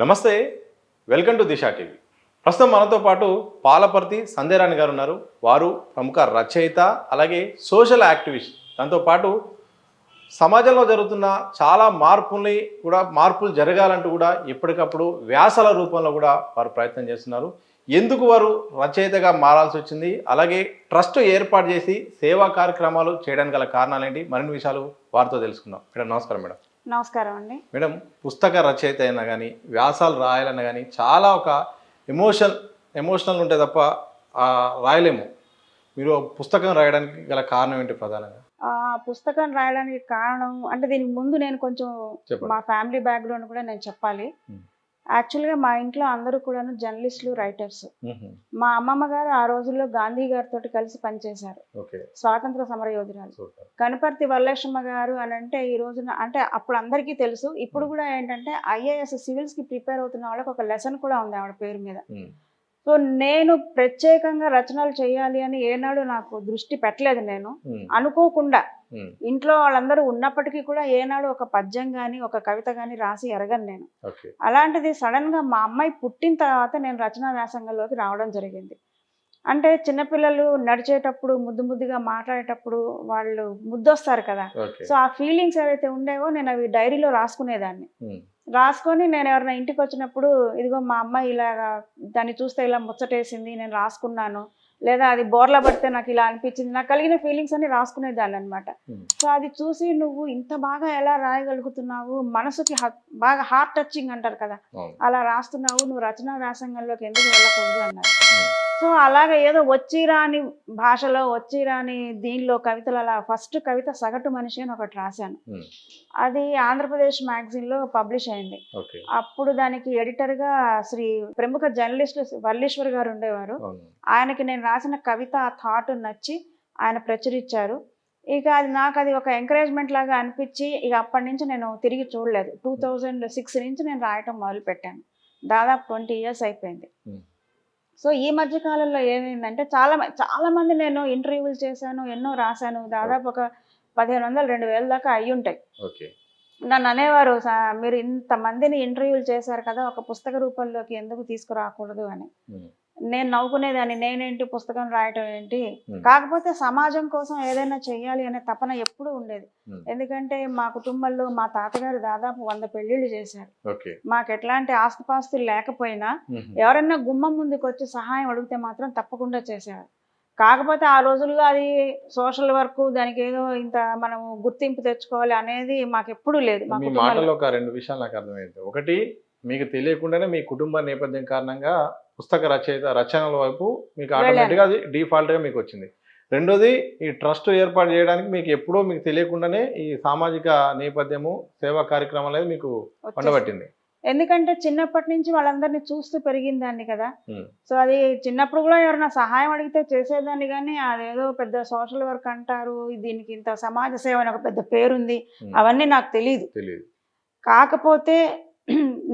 నమస్తే, welcome to Disha TV. ప్రస్తుతం మనతో పాటు పాలపర్తి సంధ్య రాణి గారు ఉన్నారు. వారు ప్రముఖ రచయిత, అలాగే సోషల్ యాక్టివిస్ట్. దాంతోపాటు సమాజంలో జరుగుతున్న చాలా మార్పులు జరగాలంటూ కూడా ఎప్పటికప్పుడు వ్యాసాల రూపంలో కూడా వారు ప్రయత్నం చేస్తున్నారు. ఎందుకు వారు రచయితగా మారాల్సి వచ్చింది, అలాగే ట్రస్ట్ ఏర్పాటు చేసి సేవా కార్యక్రమాలు చేయడానికి గల కారణాలు ఏంటి, మరిన్ని విషయాలు వారితో తెలుసుకుందాం. మేడం నమస్కారం. మేడం నమస్కారం అండి. మేడం, పుస్తక రచయిత అయినా కానీ వ్యాసాలు రాయాలన్నా కానీ చాలా ఒక ఎమోషనల్ ఉంటే తప్ప రాయలేము. మీరు పుస్తకం రాయడానికి గల కారణం ఏంటి ప్రధానంగా? పుస్తకం రాయడానికి కారణం అంటే దీనికి ముందు నేను కొంచెం మా ఫ్యామిలీ బ్యాక్గ్రౌండ్ కూడా నేను చెప్పాలి. యాక్చువల్గా మా ఇంట్లో అందరూ కూడాను జర్నలిస్టులు, రైటర్స్. మా అమ్మమ్మ గారు ఆ రోజుల్లో గాంధీ గారితో కలిసి పనిచేశారు. స్వాతంత్ర సమర యోధురాలు కనపర్తి వరలక్ష్మ గారు అని అంటే ఈ రోజున అంటే అప్పుడు అందరికీ తెలుసు. ఇప్పుడు కూడా ఏంటంటే ఐఏఎస్ సివిల్స్ కి ప్రిపేర్ అవుతున్న వాళ్ళకి ఒక లెసన్ కూడా ఉంది ఆవిడ పేరు మీద. సో నేను ప్రత్యేకంగా రచనలు చేయాలి అని ఏనాడు నాకు దృష్టి పెట్టలేదు. నేను అనుకోకుండా ఇంట్లో వాళ్ళందరూ ఉన్నప్పటికీ కూడా ఏనాడు ఒక పద్యం కానీ ఒక కవిత కానీ రాసి ఎరగను నేను. అలాంటిది సడన్ గా మా అమ్మాయి పుట్టిన తర్వాత నేను రచనా వ్యాసంగంలోకి రావడం జరిగింది. అంటే చిన్నపిల్లలు నడిచేటప్పుడు ముద్దుగా మాట్లాడేటప్పుడు వాళ్ళు ముద్దొస్తారు కదా. సో ఆ ఫీలింగ్స్ ఏవైతే ఉండేవో నేను అవి డైరీలో రాసుకునేదాన్ని. రాసుకొని నేను ఎవరైనా ఇంటికి వచ్చినప్పుడు ఇదిగో మా అమ్మాయి ఇలాగా దాన్ని చూస్తే ఇలా ముచ్చటేసింది, నేను రాసుకున్నాను, లేదా అది బోర్లా పడితే నాకు ఇలా అనిపించింది, నాకు కలిగిన ఫీలింగ్స్ అన్ని రాసుకునేదాన్ని అనమాట. సో అది చూసి నువ్వు ఇంత బాగా ఎలా రాయగలుగుతున్నావు, మనసుకి బాగా హార్ట్ టచింగ్ అంటారు కదా, అలా రాస్తున్నావు, నువ్వు రచనా వ్యాసంగంలోకి ఎందుకు వెళ్ళకూడదు అన్నారు. సో అలాగే ఏదో వచ్చిరాని భాషలో వచ్చిరాని దీనిలో కవితలు అలా ఫస్ట్ కవిత సగటు మనిషి అని ఒకటి రాశాను. అది ఆంధ్రప్రదేశ్ మ్యాగజైన్లో పబ్లిష్ అయింది. అప్పుడు దానికి ఎడిటర్గా ప్రముఖ జర్నలిస్ట్ వల్లీశ్వర్ గారు ఉండేవారు. ఆయనకి నేను రాసిన కవిత ఆ థాట్ నచ్చి ఆయన ప్రచురించారు. ఇక అది నాకు అది ఒక ఎంకరేజ్మెంట్ లాగా అనిపించి ఇక అప్పటి నుంచి నేను తిరిగి చూడలేదు. 2006 నుంచి నేను రాయటం మొదలు పెట్టాను. దాదాపు 20 years అయిపోయింది. సో ఈ మధ్య కాలంలో ఏమైందంటే చాలా మంది నేను ఇంటర్వ్యూలు చేశాను, ఎన్నో రాశాను. దాదాపు ఒక 1500-2000 దాకా అయ్యి ఉంటాయి. నన్ను అనేవారు, మీరు ఇంతమందిని ఇంటర్వ్యూలు చేశారు కదా, ఒక పుస్తక రూపంలోకి ఎందుకు తీసుకురాకూడదు అని. నేను నవ్వుకునేదాన్ని, నేనేంటి పుస్తకం రాయటం ఏంటి, కాకపోతే సమాజం కోసం ఏదైనా చెయ్యాలి అనే తపన ఎప్పుడూ ఉండేది. ఎందుకంటే మా కుటుంబంలో మా తాతగారు దాదాపు 100 పెళ్లిళ్ళు చేశారు. మాకు ఎట్లాంటి ఆస్తిపాస్తులు లేకపోయినా ఎవరన్నా గుమ్మం ముందుకు వచ్చి సహాయం అడిగితే మాత్రం తప్పకుండా చేసేవారు. కాకపోతే ఆ రోజుల్లో అది సోషల్ వర్క్, దానికి ఏదో ఇంత మనం గుర్తింపు తెచ్చుకోవాలి అనేది మాకు ఎప్పుడూ లేదు. మీ మాటలో ఒక 2 విషయాలు నాకు అర్థమైంది. ఒకటి, మీకు తెలియకుండానే మీ కుటుంబ నేపథ్యం కారణంగా పుస్తక రచనల వైపు మీకు ఆటోమేటిక్గా అది డిఫాల్ట్గా మీకు వచ్చింది. రెండోది, ఈ ట్రస్ట్ ఏర్పాటు చేయడానికి మీకు ఎప్పుడో మీకు తెలియకుండానే ఈ సామాజిక నేపథ్యము, సేవా కార్యక్రమాలు అనేది మీకు ఉండబట్టింది. ఎందుకంటే చిన్నప్పటి నుంచి వాళ్ళందరినీ చూస్తూ పెరిగిందాన్ని కదా. సో అది చిన్నప్పుడు కూడా ఎవరైనా సహాయం అడిగితే చేసేదాన్ని, కానీ అదేదో పెద్ద సోషల్ వర్క్ అంటారు, దీనికి ఇంత సమాజ సేవ అని ఒక పెద్ద పేరుంది, అవన్నీ నాకు తెలియదు. కాకపోతే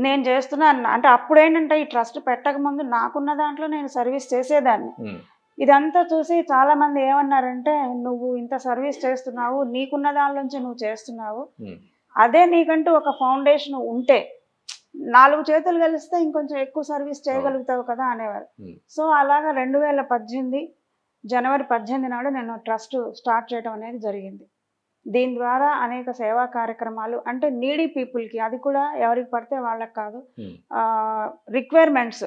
నేను చేస్తున్నాను అంటే అప్పుడు ఏంటంటే ఈ ట్రస్ట్ పెట్టక ముందు నాకున్న దాంట్లో నేను సర్వీస్ చేసేదాన్ని. ఇదంతా చూసి చాలా మంది ఏమన్నారంటే, నువ్వు ఇంత సర్వీస్ చేస్తున్నావు, నీకున్న దానిలోంచి నువ్వు చేస్తున్నావు, అదే నీకంటూ ఒక ఫౌండేషన్ ఉంటే 4 చేతులు కలిస్తే ఇంకొంచెం ఎక్కువ సర్వీస్ చేయగలుగుతావు కదా అనేవారు. సో అలాగా 2018 జనవరి 18 నాడు నేను ట్రస్ట్ స్టార్ట్ చేయడం అనేది జరిగింది. దీని ద్వారా అనేక సేవా కార్యక్రమాలు, అంటే నీడీ పీపుల్కి, అది కూడా ఎవరికి పడితే వాళ్ళకి కాదు, రిక్వైర్మెంట్స్,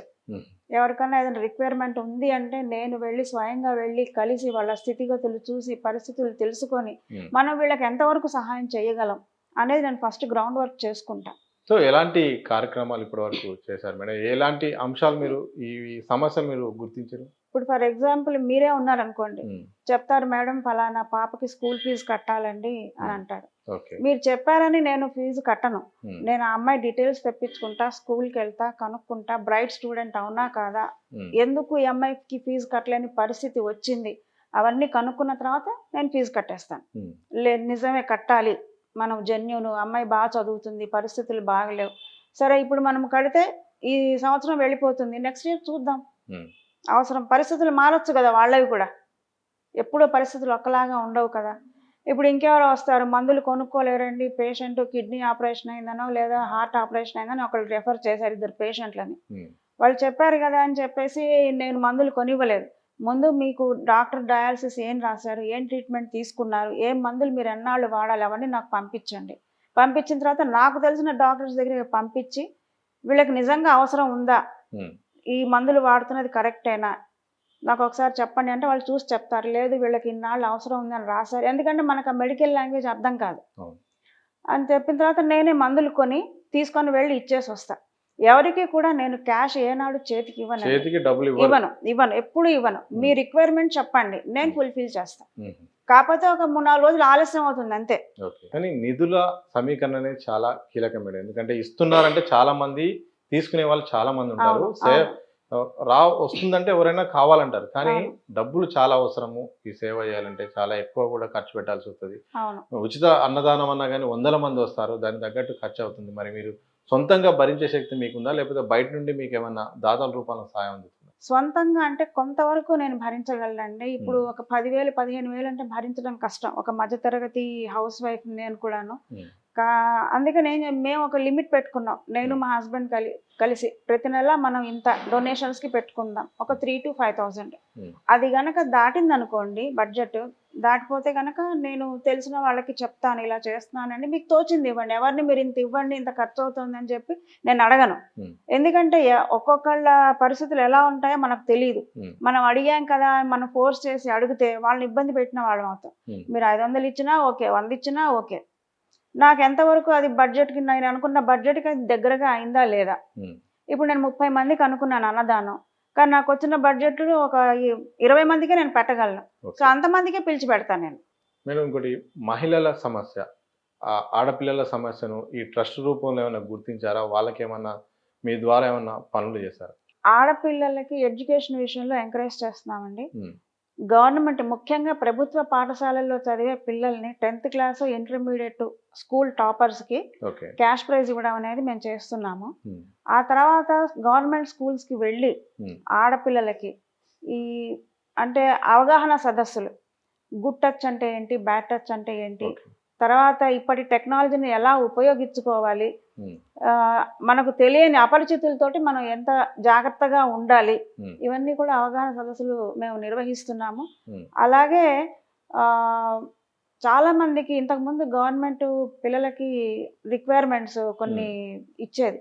ఎవరికైనా ఏదైనా రిక్వైర్మెంట్ ఉంది అంటే నేను స్వయంగా వెళ్ళి కలిసి వాళ్ళ స్థితిగతులు చూసి పరిస్థితులు తెలుసుకొని మనం వీళ్ళకి ఎంతవరకు సహాయం చేయగలం అనేది నేను ఫస్ట్ గ్రౌండ్ వర్క్ చేసుకుంటా. సో ఎలాంటి కార్యక్రమాలు ఇప్పటి వరకు చేశారు మేడం? ఎలాంటి అంశాలు మీరు ఈ సమస్య మీరు గుర్తించారు? ఇప్పుడు ఫర్ ఎగ్జాంపుల్ మీరే ఉన్నారనుకోండి, చెప్తారు, మేడం ఫలానా పాపకి స్కూల్ ఫీజు కట్టాలండి అని అంటారు. మీరు చెప్పారని నేను ఫీజు కట్టను. నేను ఆ అమ్మాయి డీటెయిల్స్ తెప్పించుకుంటా, స్కూల్కి వెళ్తా, కనుక్కుంటా, బ్రైట్ స్టూడెంట్ అవునా కాదా, ఎందుకు ఈ అమ్మాయికి ఫీజు కట్టలేని పరిస్థితి వచ్చింది, అవన్నీ కనుక్కున్న తర్వాత నేను ఫీజు కట్టేస్తాను. నిజమే కట్టాలి, మనం జెన్యూన్, అమ్మాయి బాగా చదువుతుంది, పరిస్థితులు బాగలేవు, సరే ఇప్పుడు మనం కడితే ఈ సంవత్సరం వెళ్ళిపోతుంది, నెక్స్ట్ ఇయర్ చూద్దాం, అవసరం పరిస్థితులు మారచ్చు కదా, వాళ్ళవి కూడా ఎప్పుడూ పరిస్థితులు ఒక్కలాగా ఉండవు కదా. ఇప్పుడు ఇంకెవరో వస్తారు, మందులు కొనుక్కోలేరండి, పేషెంట్ కిడ్నీ ఆపరేషన్ అయిందనో లేదా హార్ట్ ఆపరేషన్ అయిందని ఒకళ్ళు రెఫర్ చేశారు, 2 పేషెంట్లని. వాళ్ళు చెప్పారు కదా అని చెప్పేసి నేను మందులు కొనివ్వలేదు. ముందు మీకు డాక్టర్ డయాలసిస్ ఏం రాశారు, ఏం ట్రీట్మెంట్ తీసుకున్నారు, ఏం మందులు మీరు ఎన్నాళ్ళు వాడాలి, అవన్నీ నాకు పంపించండి. పంపించిన తర్వాత నాకు తెలిసిన డాక్టర్స్ దగ్గరికి పంపించి వీళ్ళకి నిజంగా అవసరం ఉందా, ఈ మందులు వాడుతున్నది కరెక్టేనా, నాకు ఒకసారి చెప్పండి అంటే వాళ్ళు చూసి చెప్తారు. లేదు వీళ్ళకి ఇన్నాళ్ళు అవసరం ఉందని రాశారు, ఎందుకంటే మనకు ఆ మెడికల్ లాంగ్వేజ్ అర్థం కాదు అని చెప్పిన తర్వాత నేనే మందులు కొని తీసుకొని వెళ్ళి ఇచ్చేసి వస్తా. ఎవరికి కూడా నేను క్యాష్ ఏనాడు చేతికి ఇవ్వను, ఎప్పుడు ఇవ్వను. మీ రిక్వైర్మెంట్ చెప్పండి, నేను ఫుల్ఫిల్ చేస్తాను. కాకపోతే ఒక 3-4 రోజులు ఆలస్యం అవుతుంది అంతే. కానీ నిధుల సమీకరణ అనేది చాలా కీలకమైన, ఎందుకంటే ఇస్తున్నారంటే చాలా మంది, తీసుకునే వాళ్ళు చాలా మంది ఉంటారు. వస్తుందంటే ఎవరైనా కావాలంటారు, కానీ డబ్బులు చాలా అవసరము. ఈ సేవ చేయాలంటే చాలా ఎక్కువ కూడా ఖర్చు పెట్టాల్సి వస్తుంది. ఉచిత అన్నదానం అన్నా కానీ 100 మంది వస్తారు, దానికి తగ్గట్టు ఖర్చు అవుతుంది. మరి మీరు సొంతంగా భరించే శక్తి మీకుందా, లేకపోతే బయట నుండి మీకు ఏమన్నా దాతల రూపంలో సాయం అందుతుందా? సొంతంగా అంటే కొంతవరకు నేను భరించగలనండి. ఇప్పుడు ఒక 10,000 15,000 అంటే భరించడం కష్టం, ఒక మధ్యతరగతి హౌస్ వైఫ్ నేను కూడాను. అందుకే మేము ఒక లిమిట్ పెట్టుకున్నాం, నేను మా హస్బెండ్ కలిసి ప్రతి నెల మనం ఇంత డొనేషన్స్కి పెట్టుకుందాం, ఒక 3,000 to 5,000. అది గనక దాటిందనుకోండి బడ్జెట్, దాటిపోతే కనుక నేను తెలిసిన వాళ్ళకి చెప్తాను, ఇలా చేస్తున్నానండి, మీకు తోచింది ఇవ్వండి, ఎవరిని మీరు ఇంత ఇవ్వండి, ఇంత ఖర్చు అవుతుంది అని చెప్పి నేను అడగను. ఎందుకంటే ఒక్కొక్కళ్ళ పరిస్థితులు ఎలా ఉంటాయో మనకు తెలియదు. మనం అడిగాం కదా, మనం ఫోర్స్ చేసి అడిగితే వాళ్ళని ఇబ్బంది పెట్టిన వాళ్ళం అవుతాం. మీరు 500 ఇచ్చినా ఓకే, 100 ఇచ్చినా ఓకే, నాకు ఎంతవరకు అది బడ్జెట్కి, నేను అనుకున్న బడ్జెట్కి అది దగ్గరగా అయిందా లేదా. ఇప్పుడు నేను 30 మందికి అనుకున్నాను అన్నదానం, కానీ నాకు వచ్చిన బడ్జెట్ ఒక 20 మందికే నేను పెట్టగలను. సో అంతమందికే పిలిచి పెడతాను నేను. మేడం, ఇంకోటి మహిళల సమస్య, ఆడపిల్లల సమస్యను ఈ ట్రస్ట్ రూపంలో ఏమైనా గుర్తించారా? వాళ్ళకి ఏమన్నా మీ ద్వారా ఏమన్నా పనులు చేశారా? ఆడపిల్లలకి ఎడ్యుకేషన్ విషయంలో ఎంకరేజ్ చేస్తున్నామండి. గవర్నమెంట్ ముఖ్యంగా ప్రభుత్వ పాఠశాలల్లో చదివే పిల్లల్ని 10th క్లాస్ ఇంటర్మీడియట్ స్కూల్ టాపర్స్కి క్యాష్ ప్రైజ్ ఇవ్వడం అనేది మేము చేస్తున్నాము. ఆ తర్వాత గవర్నమెంట్ స్కూల్స్కి వెళ్ళి ఆడపిల్లలకి ఈ అంటే అవగాహన సదస్సులు, గుడ్ టచ్ అంటే ఏంటి, బ్యాడ్ టచ్ అంటే ఏంటి, తర్వాత ఇప్పటి టెక్నాలజీని ఎలా ఉపయోగించుకోవాలి, మనకు తెలియని అపరిచితులతోటి మనం ఎంత జాగ్రత్తగా ఉండాలి, ఇవన్నీ కూడా అవగాహన సదస్సులు మేము నిర్వహిస్తున్నాము. అలాగే చాలా మందికి ఇంతకుముందు గవర్నమెంట్ పిల్లలకి రిక్వైర్మెంట్స్ కొన్ని ఇచ్చేది,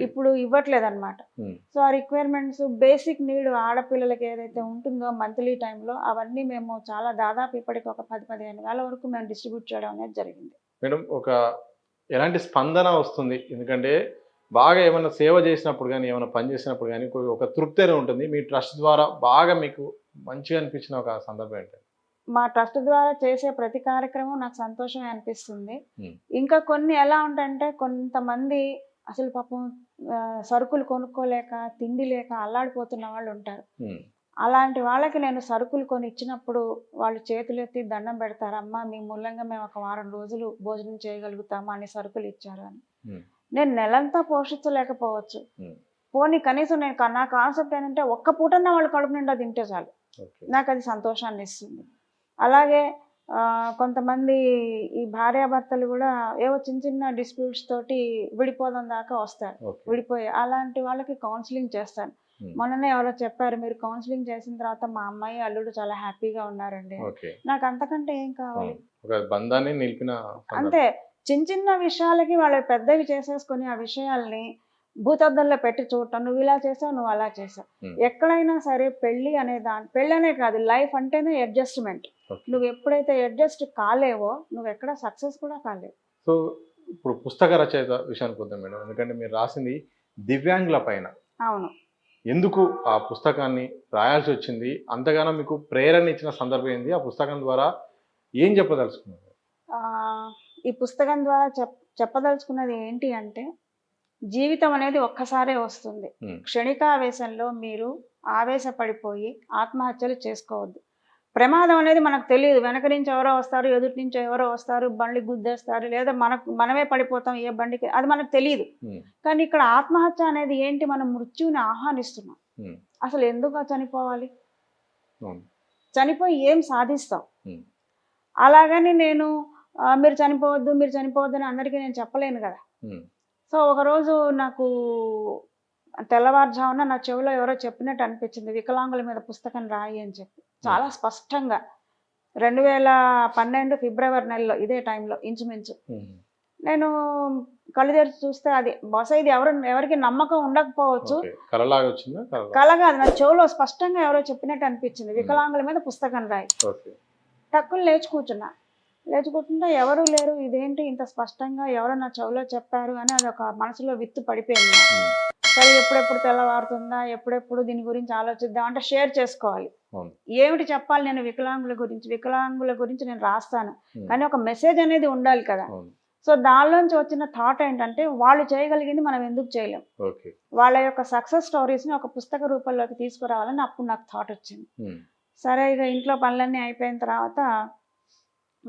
ఇప్పుడు ఇవ్వట్లేదు అనమాట. సో ఆ రిక్వైర్మెంట్స్, బేసిక్ నీడ్ ఆడపిల్లలకి ఏదైతే ఉంటుందో మంత్లీ టైంలో, అవన్నీ మేము చాలా దాదాపు ఇప్పటికి ఒక 10-15 వేల వరకు మేము డిస్ట్రిబ్యూట్ చేయడం అనేది జరిగింది. మేడం, ఎలాంటి స్పందన వస్తుంది? ఎందుకంటే బాగా ఏమైనా సేవ చేసినప్పుడు కానీ, ఏమైనా పని చేసినప్పుడు కానీ ఒక తృప్తి అనేది ఉంటుంది. మీ ట్రస్ట్ ద్వారా బాగా మీకు మంచిగా అనిపించిన ఒక సందర్భం ఏంటి? మా ట్రస్ట్ ద్వారా చేసే ప్రతి కార్యక్రమం నాకు సంతోషమే అనిపిస్తుంది. ఇంకా కొన్ని ఎలా ఉంటాయంటే, కొంతమంది అసలు పాపం సరుకులు కొనుక్కోలేక, తిండి లేక అల్లాడిపోతున్న వాళ్ళు ఉంటారు. అలాంటి వాళ్ళకి నేను సరుకులు కొని ఇచ్చినప్పుడు వాళ్ళు చేతులెత్తి దండం పెడతారు, అమ్మ మీ మూలంగా మేము ఒక వారం రోజులు భోజనం చేయగలుగుతాము అని సరుకులు ఇచ్చారు అని. నేను నెలంతా పోషించలేకపోవచ్చు, పోనీ కనీసం నా కాన్సెప్ట్ ఏంటంటే ఒక్క పూటన్నా వాళ్ళు కడుపు నిండా తింటే చాలు, నాకు అది సంతోషాన్ని ఇస్తుంది. అలాగే కొంతమంది ఈ భార్యాభర్తలు కూడా ఏవో చిన్న చిన్న డిస్ప్యూట్స్ తోటి విడిపోదాం దాకా వస్తారు, విడిపోయి అలాంటి వాళ్ళకి కౌన్సిలింగ్ చేస్తాను. మొన్ననే ఎవరో చెప్పారు, మీరు కౌన్సిలింగ్ చేసిన తర్వాత మా అమ్మాయి అల్లుడు చాలా హ్యాపీగా ఉన్నారండి. నాకు అంతకంటే ఏం కావాలి? అంతే, చిన్న చిన్న విషయాలకి వాళ్ళు పెద్దవి చేసేసుకొని ఆ విషయాల్ని భూతద్దంలో పెట్టి చూడటం, నువ్వు ఇలా చేసావు, నువ్వు అలా చేసావు. ఎక్కడైనా సరే పెళ్ళి పెళ్ళనే కాదు, లైఫ్ అంటేనే అడ్జస్ట్మెంట్. నువ్వు ఎప్పుడైతే అడ్జస్ట్ కాలేవో నువ్వు ఎక్కడ సక్సెస్ కూడా కాలేవు. సో ఇప్పుడు పుస్తక రచయిత విషయానికి వద్దాం మేడం, ఎందుకంటే మీరు రాసింది దివ్యాంగుల పైన. అవును. ఎందుకు ఆ పుస్తకాన్ని రాయాల్సి వచ్చింది? అంతగానో మీకు ప్రేరణ ఇచ్చిన సందర్భం ఏంది? ఆ పుస్తకం ద్వారా ఏం చెప్పదలుచుకున్నారు? ఈ పుస్తకం ద్వారా చెప్పదలుచుకున్నది ఏంటి అంటే, జీవితం అనేది ఒక్కసారే వస్తుంది. క్షణికావేశంలో మీరు ఆవేశపడిపోయి ఆత్మహత్యలు చేసుకోవద్దు. ప్రమాదం అనేది మనకు తెలియదు, వెనక నుంచి ఎవరో వస్తారు, ఎదుటి నుంచి ఎవరో వస్తారు, బండి గుద్దేస్తారు, లేదా మనమే పడిపోతాం ఏ బండికి, అది మనకు తెలియదు. కానీ ఇక్కడ ఆత్మహత్య అనేది ఏంటి, మనం మృత్యువుని ఆహ్వానిస్తున్నాం. అసలు ఎందుకు చనిపోవాలి? చనిపోయి ఏం సాధిస్తాం? అలాగని నేను మీరు చనిపోవద్దు అని అందరికీ నేను చెప్పలేను కదా. సో ఒకరోజు నాకు తెల్లవారుజామున నా చెవిలో ఎవరో చెప్పినట్టు అనిపించింది, వికలాంగుల మీద పుస్తకం రాయి అని చెప్పి. చాలా స్పష్టంగా 2012 ఫిబ్రవరి నెలలో ఇదే టైంలో ఇంచుమించు. నేను కళ్ళు తెరిచి చూస్తే అది బహుశా ఇది ఎవరికి నమ్మకం ఉండకపోవచ్చు, కల కాదు, నా చెవిలో స్పష్టంగా ఎవరో చెప్పినట్టు అనిపించింది, వికలాంగుల మీద పుస్తకం రాయి. టక్కులు లేచి కూర్చుంటే ఎవరు లేరు, ఇదేంటి ఇంత స్పష్టంగా ఎవరో నా చెవిలో చెప్పారు అని అది ఒక మనసులో విత్తు పడిపోయింది. సరే ఎప్పుడెప్పుడు తెల్లవారుతుందా, ఎప్పుడెప్పుడు దీని గురించి ఆలోచిద్దాం అంటే షేర్ చేసుకోవాలి, ఏమిటి చెప్పాలి నేను వికలాంగుల గురించి నేను రాస్తాను, కానీ ఒక మెసేజ్ అనేది ఉండాలి కదా. సో దానిలోంచి వచ్చిన థాట్ ఏంటంటే వాళ్ళు చేయగలిగింది మనం ఎందుకు చేయలేం, వాళ్ళ యొక్క సక్సెస్ స్టోరీస్ని ఒక పుస్తక రూపంలోకి తీసుకురావాలని అప్పుడు నాకు థాట్ వచ్చింది. సరే ఇక ఇంట్లో పనులన్నీ అయిపోయిన తర్వాత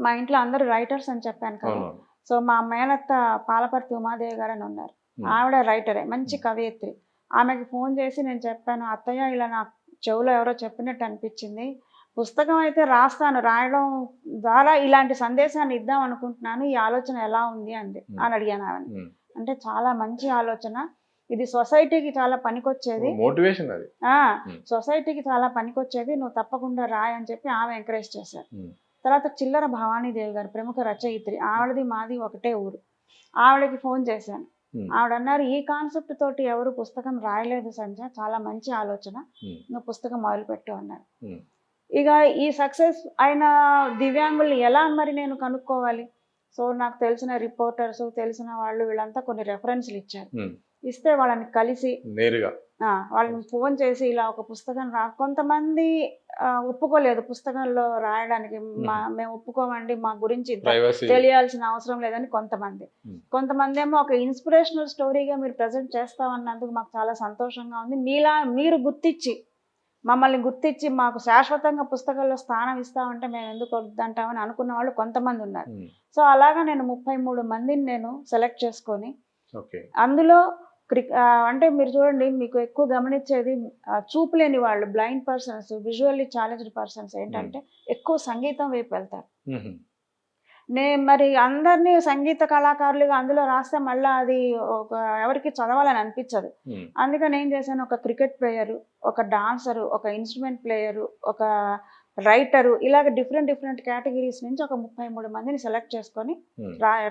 మా ఇంట్లో అందరూ రైటర్స్ అని చెప్పాను కదా. సో మా మేనత్త పాలపర్తి ఉమాదేవి గారు అని ఉన్నారు, ఆవిడ రైటరే, మంచి కవయిత్రి. ఆమెకి ఫోన్ చేసి నేను చెప్పాను, అత్తయ్య ఇలా నాకు చెవులో ఎవరో చెప్పినట్టు అనిపించింది, పుస్తకం అయితే రాస్తాను, రాయడం ద్వారా ఇలాంటి సందేశాన్ని ఇద్దాం అనుకుంటున్నాను, ఈ ఆలోచన ఎలా ఉంది అని అడిగాను ఆమెను. అంటే చాలా మంచి ఆలోచన, ఇది సొసైటీకి చాలా పనికొచ్చేది, మోటివేషన్ అది, సొసైటీకి చాలా పనికొచ్చేది, నువ్వు తప్పకుండా రాయి అని చెప్పి ఆమె ఎంకరేజ్ చేశారు. తర్వాత చిల్లర భవానీదేవి గారు ప్రముఖ రచయిత్రి, ఆవిడది మాది ఒకటే ఊరు, ఆవిడకి ఫోన్ చేశాను. ఆవిడ అన్నారు, ఈ కాన్సెప్ట్ తోటి ఎవరు పుస్తకం రాయలేదు సంజ, చాలా మంచి ఆలోచన, నువ్వు పుస్తకం మొదలుపెట్టు అన్నారు. ఇక ఈ సక్సెస్ అయిన దివ్యాంగుల్ని ఎలా మరి నేను కనుక్కోవాలి. సో నాకు తెలిసిన రిపోర్టర్స్, తెలిసిన వాళ్ళు వీళ్ళంతా కొన్ని రెఫరెన్స్లు ఇచ్చారు. ఇస్తే వాళ్ళని కలిసి నేరుగా వాళ్ళని ఫోన్ చేసి ఇలా ఒక పుస్తకం కొంతమంది ఒప్పుకోలేదు పుస్తకంలో రాయడానికి, మేము ఒప్పుకోమండి, మా గురించి తెలియాల్సిన అవసరం లేదని కొంతమంది ఏమో ఒక ఇన్స్పిరేషనల్ స్టోరీగా మీరు ప్రజెంట్ చేస్తామన్నందుకు మాకు చాలా సంతోషంగా ఉంది, మీరు మమ్మల్ని గుర్తించి మాకు శాశ్వతంగా పుస్తకాల్లో స్థానం ఇస్తామంటే మేము ఎందుకు వద్దంటామని అనుకున్న వాళ్ళు కొంతమంది ఉన్నారు. సో అలాగా నేను 33 మందిని నేను సెలెక్ట్ చేసుకొని, అందులో అంటే మీరు చూడండి, మీకు ఎక్కువ గమనించేది చూపు లేని వాళ్ళు, blind persons, visually challenged persons ఏంటంటే ఎక్కువ సంగీతం వైపు వెళ్తారు. మరి అందరినీ సంగీత కళాకారులుగా అందులో రాస్తే మళ్ళీ అది ఎవరికి చదవాలని అనిపించదు. అందుకని ఏం చేశాను, ఒక క్రికెట్ ప్లేయరు, ఒక డాన్సరు, ఒక ఇన్స్ట్రుమెంట్ ప్లేయరు, ఒక రైటరు, ఇలాగ డిఫరెంట్ కేటగిరీస్ నుంచి ఒక 33 మందిని సెలెక్ట్ చేసుకొని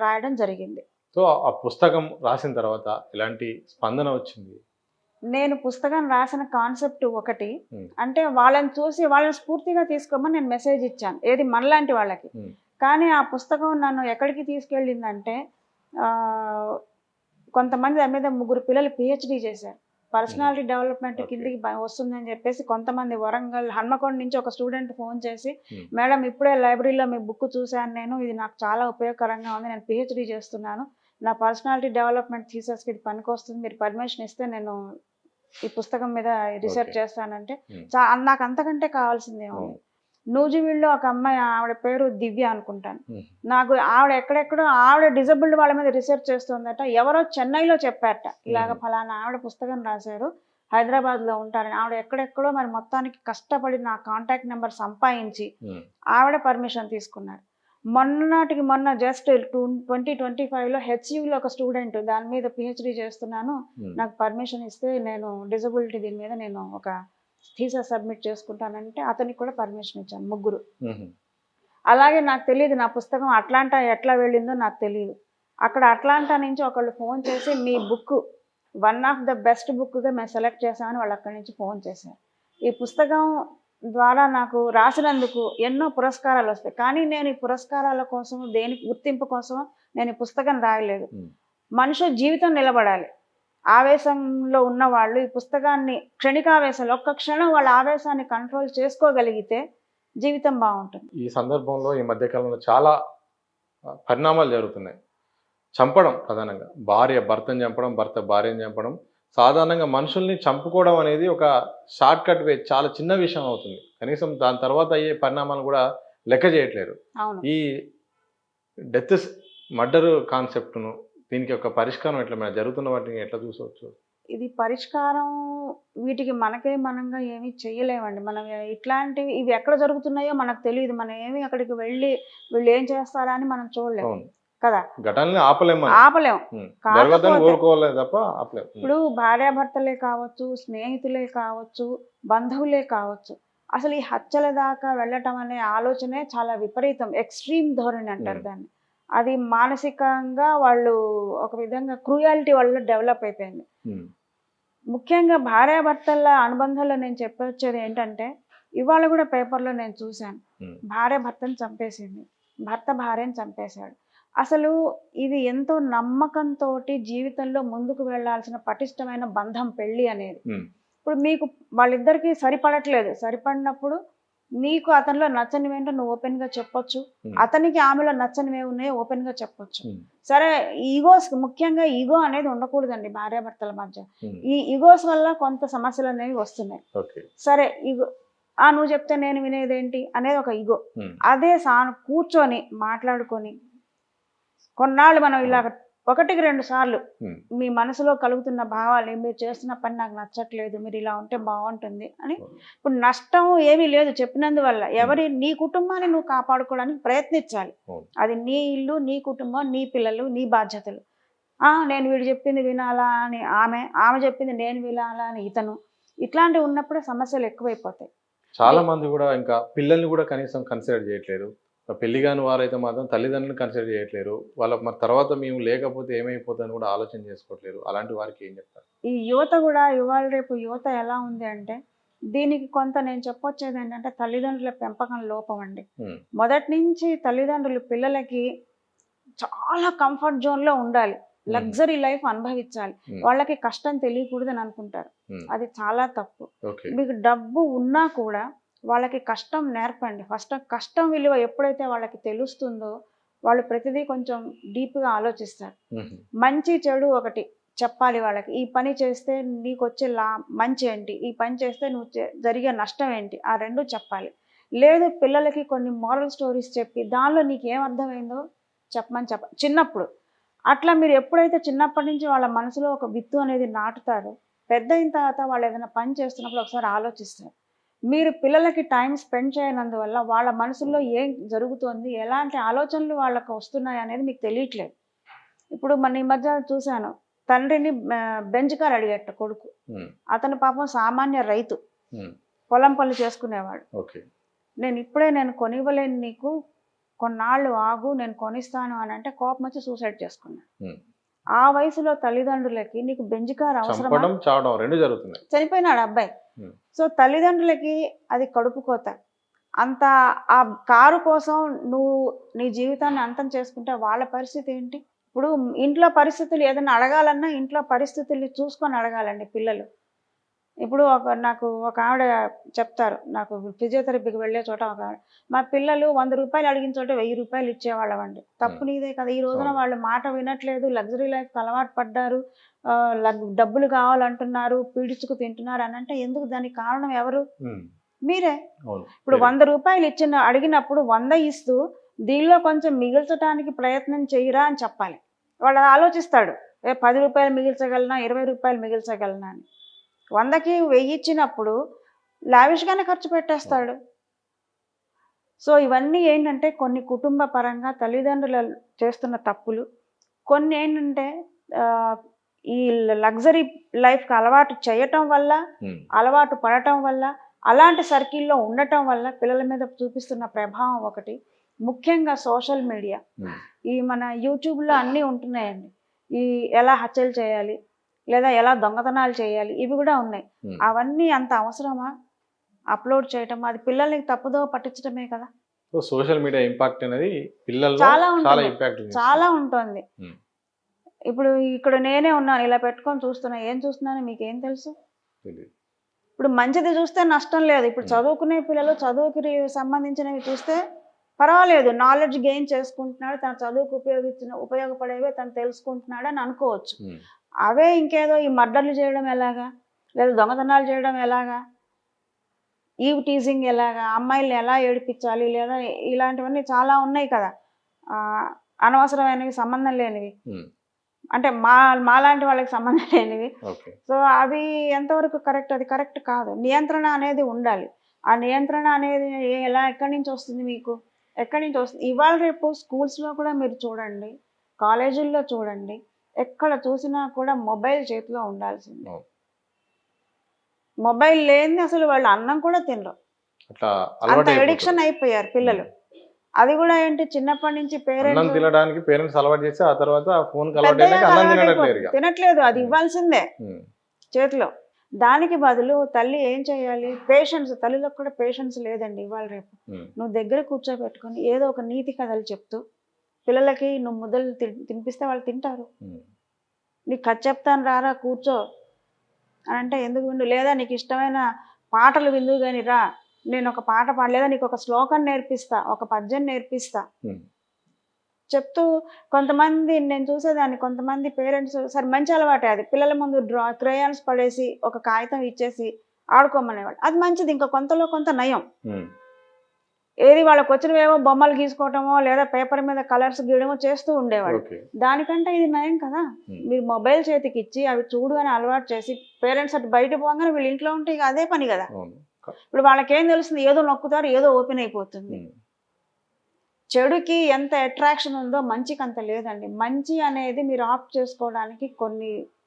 రాయడం జరిగింది. సో ఆ పుస్తకం రాసిన తర్వాత ఎలాంటి స్పందన వచ్చింది? నేను పుస్తకం రాసిన కాన్సెప్ట్ ఒకటి, అంటే వాళ్ళని చూసి వాళ్ళని స్ఫూర్తిగా తీసుకోమని నేను మెసేజ్ ఇచ్చాను, ఏది మనలాంటి వాళ్ళకి. కానీ ఆ పుస్తకం నన్ను ఎక్కడికి తీసుకెళ్ళిందంటే, కొంతమంది దాని మీద 3 పిల్లలు పిహెచ్డి చేశారు, పర్సనాలిటీ డెవలప్మెంట్ కిందికి వస్తుందని చెప్పేసి. కొంతమంది వరంగల్, హన్మకొండ నుంచి ఒక స్టూడెంట్ ఫోన్ చేసి, మేడం ఇప్పుడే లైబ్రరీలో మీ బుక్ చూశాను నేను, ఇది నాకు చాలా ఉపయోగకరంగా ఉంది, నేను పిహెచ్డి చేస్తున్నాను, నా పర్సనాలిటీ డెవలప్మెంట్ థీసిస్కి ఇది పనికొస్తుంది, మీరు పర్మిషన్ ఇస్తే నేను ఈ పుస్తకం మీద రీసెర్చ్ చేస్తానంటే నాకు అంతకంటే కావాల్సిందేమో. నూజివీడులో ఒక అమ్మాయి, ఆవిడ పేరు దివ్య అనుకుంటాను, నాకు ఆవిడ ఎక్కడెక్కడో ఆవిడ డిజబుల్డ్ వాళ్ళ మీద రీసెర్చ్ చేస్తుందట, ఎవరో చెన్నైలో చెప్పారట ఇలాగ ఫలానా ఆవిడ పుస్తకం రాశారు, హైదరాబాద్లో ఉంటారని. ఆవిడ ఎక్కడెక్కడో మరి మొత్తానికి కష్టపడి నా కాంటాక్ట్ నెంబర్ సంపాదించి ఆవిడ పర్మిషన్ తీసుకున్నారు. మొన్న జస్ట్ 2025లో హెచ్యులో ఒక స్టూడెంట్ దాని మీద పిహెచ్డి చేస్తున్నాను, నాకు పర్మిషన్ ఇస్తే నేను డిజబిలిటీ దీని మీద నేను ఒక థీసిస్ సబ్మిట్ చేసుకుంటానంటే అతనికి కూడా పర్మిషన్ ఇచ్చాను, 3. అలాగే నాకు తెలియదు నా పుస్తకం అట్లాంటా ఎట్లా వెళ్ళిందో నాకు తెలియదు. అక్కడ అట్లాంటా నుంచి ఒకళ్ళు ఫోన్ చేసి, మీ book one of the best బుక్గా మేము సెలెక్ట్ చేసామని వాళ్ళు అక్కడి నుంచి ఫోన్ చేశారు. ఈ పుస్తకం ద్వారా నాకు రాసినందుకు ఎన్నో పురస్కారాలు వస్తాయి, కానీ నేను ఈ పురస్కారాల కోసం, దేనికి గుర్తింపు కోసం నేను ఈ పుస్తకం రాయలేదు. మనిషి జీవితం నిలబడాలి, ఆవేశంలో ఉన్న వాళ్ళు ఈ పుస్తకాన్ని క్షణికావేశాలు, ఒక్క క్షణం వాళ్ళ ఆవేశాన్ని కంట్రోల్ చేసుకోగలిగితే జీవితం బాగుంటుంది. ఈ సందర్భంలో ఈ మధ్యకాలంలో చాలా పరిణామాలు జరుగుతున్నాయి. చంపడం, ప్రధానంగా భార్య భర్తను చంపడం, భర్త భార్యను చంపడం, సాధారణంగా మనుషుల్ని చంపుకోవడం అనేది ఒక షార్ట్ కట్ వే, చాలా చిన్న విషయం అవుతుంది, కనీసం దాని తర్వాత అయ్యే పరిణామాలు కూడా లెక్క చేయట్లేరు. ఈ డెత్ మర్డర్ కాన్సెప్ట్ను, దీనికి ఒక పరిష్కారం ఎట్లా జరుగుతున్న వాటిని ఎట్లా చూసవచ్చు? ఇది పరిష్కారం వీటికి మనంగా ఏమీ చేయలేమండి. మనం ఇట్లాంటివి ఇవి ఎక్కడ జరుగుతున్నాయో మనకు తెలియదు. మనం ఏమి అక్కడికి వెళ్ళి వీళ్ళు ఏం చేస్తారా అని మనం చూడలేము అవును. కదా. ఘటనని ఆపలేం మనం. ఆపలేం. జరగదని కాకపోతే కోరుకోవాలి తప్ప ఆపలేం. ఇప్పుడు భార్యాభర్తలే కావచ్చు, స్నేహితులే కావచ్చు, బంధువులే కావచ్చు. అసలు ఈ హత్యల దాకా వెళ్ళటం అనే ఆలోచనే చాలా విపరీతం. ఎక్స్‌ట్రీమ్ ధోరణి అంటారు దాన్ని. అది మానసికంగా వాళ్ళు ఒక విధంగా క్రూయాలిటీ వల్ల డెవలప్ అయిపోయింది. ముఖ్యంగా భార్యాభర్తల అనుబంధంలో నేను చెప్పొచ్చేది ఏంటంటే, ఇవాళ కూడా పేపర్‌లో నేను చూశాను. భార్య భర్తను చంపేసింది. భర్త భార్యను చంపేశాడు. అసలు ఇది ఎంతో నమ్మకంతోటి జీవితంలో ముందుకు వెళ్ళాల్సిన పటిష్టమైన బంధం పెళ్లి అనేది. ఇప్పుడు మీకు వాళ్ళిద్దరికీ సరిపడట్లేదు. సరిపడినప్పుడు నీకు అతనిలో నచ్చనివేంటో నువ్వు ఓపెన్‌గా చెప్పొచ్చు. అతనికి ఆమెలో నచ్చనివేవి ఉన్నాయో ఓపెన్‌గా చెప్పొచ్చు. సరే, ఈగోస్ ముఖ్యంగా ఈగో అనేది ఉండకూడదండి భార్యాభర్తల మధ్య. ఈ ఈగోస్ వల్ల కొంత సమస్యలు అనేవి వస్తున్నాయి. సరే, ఈగో నువ్వు చెప్తే నేను వినేదేంటి అనేది ఒక ఈగో. అదే కూర్చొని మాట్లాడుకొని కొన్నాళ్ళు మనం ఇలా 1-2 సార్లు మీ మనసులో కలుగుతున్న భావాలు, మీరు చేస్తున్న పని నాకు నచ్చట్లేదు, మీరు ఇలా ఉంటే బాగుంటుంది అని. ఇప్పుడు నష్టం ఏమీ లేదు చెప్పినందువల్ల. నీ కుటుంబాన్ని నువ్వు కాపాడుకోవడానికి ప్రయత్నించాలి. అది నీ ఇల్లు, నీ కుటుంబం, నీ పిల్లలు, నీ బాధ్యతలు. నేను వీడు చెప్పింది వినాలా అని ఆమె చెప్పింది నేను వినాలా అని ఇతను. ఇట్లాంటివి ఉన్నప్పుడు సమస్యలు ఎక్కువైపోతాయి. చాలా మంది కూడా ఇంకా పిల్లల్ని కూడా కనీసం కన్సిడర్ చేయట్లేదు. పెళ్లి కాని వారైతే మాత్రం తల్లిదండ్రులను కన్సిడర్ చేయట్లేరు. వాళ్ళ మరి తర్వాత మేము లేకపోతే ఏమైపోతుందని కూడా ఆలోచన చేసుకోవట్లేరు. అలాంటి వారికి ఏం చెప్తారు? ఈ యువత కూడా ఇవాళ రేపు యువత ఎలా ఉంది అంటే, దీనికి కొంత నేను చెప్పొచ్చేది ఏంటంటే తల్లిదండ్రుల పెంపకం లోపం అండి. మొదటి నుంచి తల్లిదండ్రులు పిల్లలకి చాలా కంఫర్ట్ జోన్లో ఉండాలి, లగ్జరీ లైఫ్ అనుభవించాలి, వాళ్ళకి కష్టం తెలియకూడదని అనుకుంటారు. అది చాలా తప్పు. మీకు డబ్బు ఉన్నా కూడా వాళ్ళకి కష్టం నేర్పండి. ఫస్ట్ కష్టం విలువ ఎప్పుడైతే వాళ్ళకి తెలుస్తుందో వాళ్ళు ప్రతిదీ కొంచెం డీప్గా ఆలోచిస్తారు. మంచి చెడు ఒకటి చెప్పాలి వాళ్ళకి. ఈ పని చేస్తే నీకు వచ్చే మంచి ఏంటి, ఈ పని చేస్తే నువ్వు జరిగే నష్టం ఏంటి, ఆ రెండు చెప్పాలి. లేదు, పిల్లలకి కొన్ని మోరల్ స్టోరీస్ చెప్పి దానిలో నీకు ఏం అర్థమైందో చెప్పమని చిన్నప్పుడు. అట్లా మీరు ఎప్పుడైతే చిన్నప్పటి నుంచి వాళ్ళ మనసులో ఒక విత్తు అనేది నాటుతారో, పెద్ద అయిన తర్వాత వాళ్ళు ఏదైనా పని చేస్తున్నప్పుడు ఒకసారి ఆలోచిస్తారు. మీరు పిల్లలకి టైం స్పెండ్ చేయనందువల్ల వాళ్ళ మనసులో ఏం జరుగుతోంది, ఎలాంటి ఆలోచనలు వాళ్ళకు వస్తున్నాయి అనేది మీకు తెలియట్లేదు. ఇప్పుడు ఈ మధ్య చూశాను, తండ్రిని బెంచ్ కార్ అడిగేట కొడుకు. అతను పాపం సామాన్య రైతు, పొలం పనులు చేసుకునేవాడు. నేను కొనివ్వలేను నీకు, కొన్నాళ్ళు ఆగు, నేను కొనిస్తాను అని అంటే కోపం వచ్చి సూసైడ్ చేసుకున్నాను. ఆ వయసులో తల్లిదండ్రులకి నీకు బెంచ్ కార్ అవసరమా? చనిపోయినాడు అబ్బాయి. సో తల్లిదండ్రులకి అది కడుపు కోత. అంత ఆ కారు కోసం నువ్వు నీ జీవితాన్ని అంతం చేసుకుంటే వాళ్ళ పరిస్థితి ఏంటి? ఇప్పుడు ఇంట్లో పరిస్థితులు ఏదైనా అడగాలన్నా ఇంట్లో పరిస్థితులు చూసుకొని అడగాలండి పిల్లలు. ఇప్పుడు నాకు ఒక ఆవిడ చెప్తారు, నాకు ఫిజియోథెరపీకి వెళ్ళే చోట ఒక మా పిల్లలు 100 రూపాయలు అడిగిన చోట 1000 రూపాయలు ఇచ్చేవాళ్ళమండి. తప్పు నీదే కదా. ఈ రోజున వాళ్ళు మాట వినట్లేదు, లగ్జరీ లైఫ్కి అలవాటు పడ్డారు, డబ్బులు కావాలంటున్నారు, పీడించుకు తింటున్నారు అని అంటే ఎందుకు? దానికి కారణం ఎవరు? మీరే. ఇప్పుడు 100 రూపాయలు అడిగినప్పుడు 100 ఇస్తూ దీనిలో కొంచెం మిగిల్చడానికి ప్రయత్నం చేయరా అని చెప్పాలి. వాడు ఆలోచిస్తాడు, 10 రూపాయలు మిగిల్చగలనా, 20 రూపాయలు మిగిల్చగలనా అని. 100కి 1000 ఇచ్చినప్పుడు లావిష్గానే ఖర్చు పెట్టేస్తాడు. సో ఇవన్నీ ఏంటంటే కొన్ని కుటుంబ పరంగా తల్లిదండ్రులు చేస్తున్న తప్పులు. కొన్ని ఏంటంటే ఈ లగ్జరీ లైఫ్కి అలవాటు చేయటం వల్ల, అలవాటు పడటం వల్ల, అలాంటి సర్కిల్లో ఉండటం వల్ల పిల్లల మీద చూపిస్తున్న ప్రభావం ఒకటి. ముఖ్యంగా సోషల్ మీడియా, ఈ మన యూట్యూబ్లో అన్నీ ఉంటున్నాయండి. ఈ ఎలా హత్యలు చేయాలి, లేదా ఎలా దొంగతనాలు చేయాలి, ఇవి కూడా ఉన్నాయి. అవన్నీ అంత అవసరమా అప్లోడ్ చేయటం? అది పిల్లల్ని తప్పుదో పట్టించడమే కదా. సోషల్ మీడియా ఇంపాక్ట్ అనేది పిల్లల్లో చాలా ఉంటుంది. ఇప్పుడు ఇక్కడ నేనే ఉన్నాను, ఇలా పెట్టుకొని చూస్తున్నా, ఏం చూస్తున్నాను మీకేం తెలుసు? ఇప్పుడు మంచిది చూస్తే నష్టం లేదు. ఇప్పుడు చదువుకునే పిల్లలు చదువుకి సంబంధించినవి చూస్తే పర్వాలేదు, నాలెడ్జ్ గెయిన్ చేసుకుంటున్నాడు, తన చదువుకు ఉపయోగపడేవే తను తెలుసుకుంటున్నాడు అని అనుకోవచ్చు. అవే ఇంకేదో ఈ మర్డర్లు చేయడం ఎలాగా, లేదా దొంగతనాలు చేయడం ఎలాగా, ఈవ్ టీజింగ్ ఎలాగా, అమ్మాయిల్ని ఎలా ఏడిపించాలి, లేదా ఇలాంటివన్నీ చాలా ఉన్నాయి కదా, అనవసరమైనవి, సంబంధం లేనివి. అంటే మాలాంటి వాళ్ళకి సంబంధం లేనివి. ఓకే. సో అవి ఎంతవరకు కరెక్ట్? అది కరెక్ట్ కాదు. నియంత్రణ అనేది ఉండాలి. ఆ నియంత్రణ అనేది ఎక్కడి నుంచి వస్తుంది మీకు? ఎక్కడి నుంచి వస్తుంది? ఇవాళ రేపు స్కూల్స్‌లో కూడా మీరు చూడండి, కాలేజీల్లో చూడండి, ఎక్కడ చూసినా కూడా మొబైల్ చేతిలో ఉండాల్సిందే. అవును. మొబైల్ లేనిది అసలు వాళ్ళు అన్నం కూడా తినరు. అట్లా అంత అలవాటైపోతారు. ఎడిక్షన్ అయిపోయారు పిల్లలు. అది కూడా ఏంటి చిన్నప్పటి నుంచి అన్నం పేరెంట్స్ తినడానికి పేరెంట్స్ అలవాటు చేసి ఆ తర్వాత ఫోన్‌కి అలవాటు పెద్దయ్యాక అయినాక అన్నం తినట్లేరు అలవాటైపోతుంది. ఇక. తినట్లేదు. అది హ్మ్. ఇవ్వాల్సిందే హ్మ్. చేతిలో. దానికి బదులు తల్లి ఏం చేయాలి? పేషెన్స్, తల్లిలకు కూడా పేషెన్స్ లేదండి ఇవాళ రేపు. హ్మ్. నువ్వు దగ్గర కూర్చోబెట్టుకొని ఏదో ఒక నీతి కథలు చెప్తూ పిల్లలకి నువ్వు ముద్దలు తినిపిస్తే వాళ్ళు తింటారు. హ్మ్. నీకు కథ చెప్తాను రారా కూర్చో అని అంటే ఎందుకు విండు? లేదా నీకు ఇష్టమైన పాటలు విందువు గాని రా, నేను ఒక పాట లేదా నీకు ఒక శ్లోకం నేర్పిస్తా, ఒక పద్యం నేర్పిస్తా హ్మ్. చెప్తూ కొంతమంది నేను చూసేదాన్ని, కొంతమంది పేరెంట్స్ సరే మంచి అలవాటే అది. పిల్లల ముందు క్రేయాన్స్ పడేసి ఒక కాగితం ఇచ్చేసి ఆడుకోమనేవాళ్ళు. అది మంచిది, ఇంకా కొంతలో కొంత నయం. హ్మ్. ఏది వాళ్ళకి వచ్చినవేవో బొమ్మలు గీసుకోవటమో లేదా పేపర్ మీద కలర్స్ గీయడమో చేస్తూ ఉండేవాళ్ళు. ఓకే. దానికంటే ఇది నయం కదా. హ్మ్. మీరు మొబైల్ చేతికి ఇచ్చి అవి చూడు అని అలవాటు చేసి పేరెంట్స్ అటు బయట పోగానే వీళ్ళు ఇంట్లో ఉంటే ఇక అదే పని కదా. అవును. ఇప్పుడు వాళ్ళకేం తెలుస్తుంది? ఏదో నొక్కుతారు, ఏదో ఓపెన్ అయిపోతుంది. హ్మ్. చెడుకి ఎంత అట్రాక్షన్ ఉందో మంచికి అంత లేదండి. మంచి అనేది మీరు ఆఫ్ చేసుకోవడానికి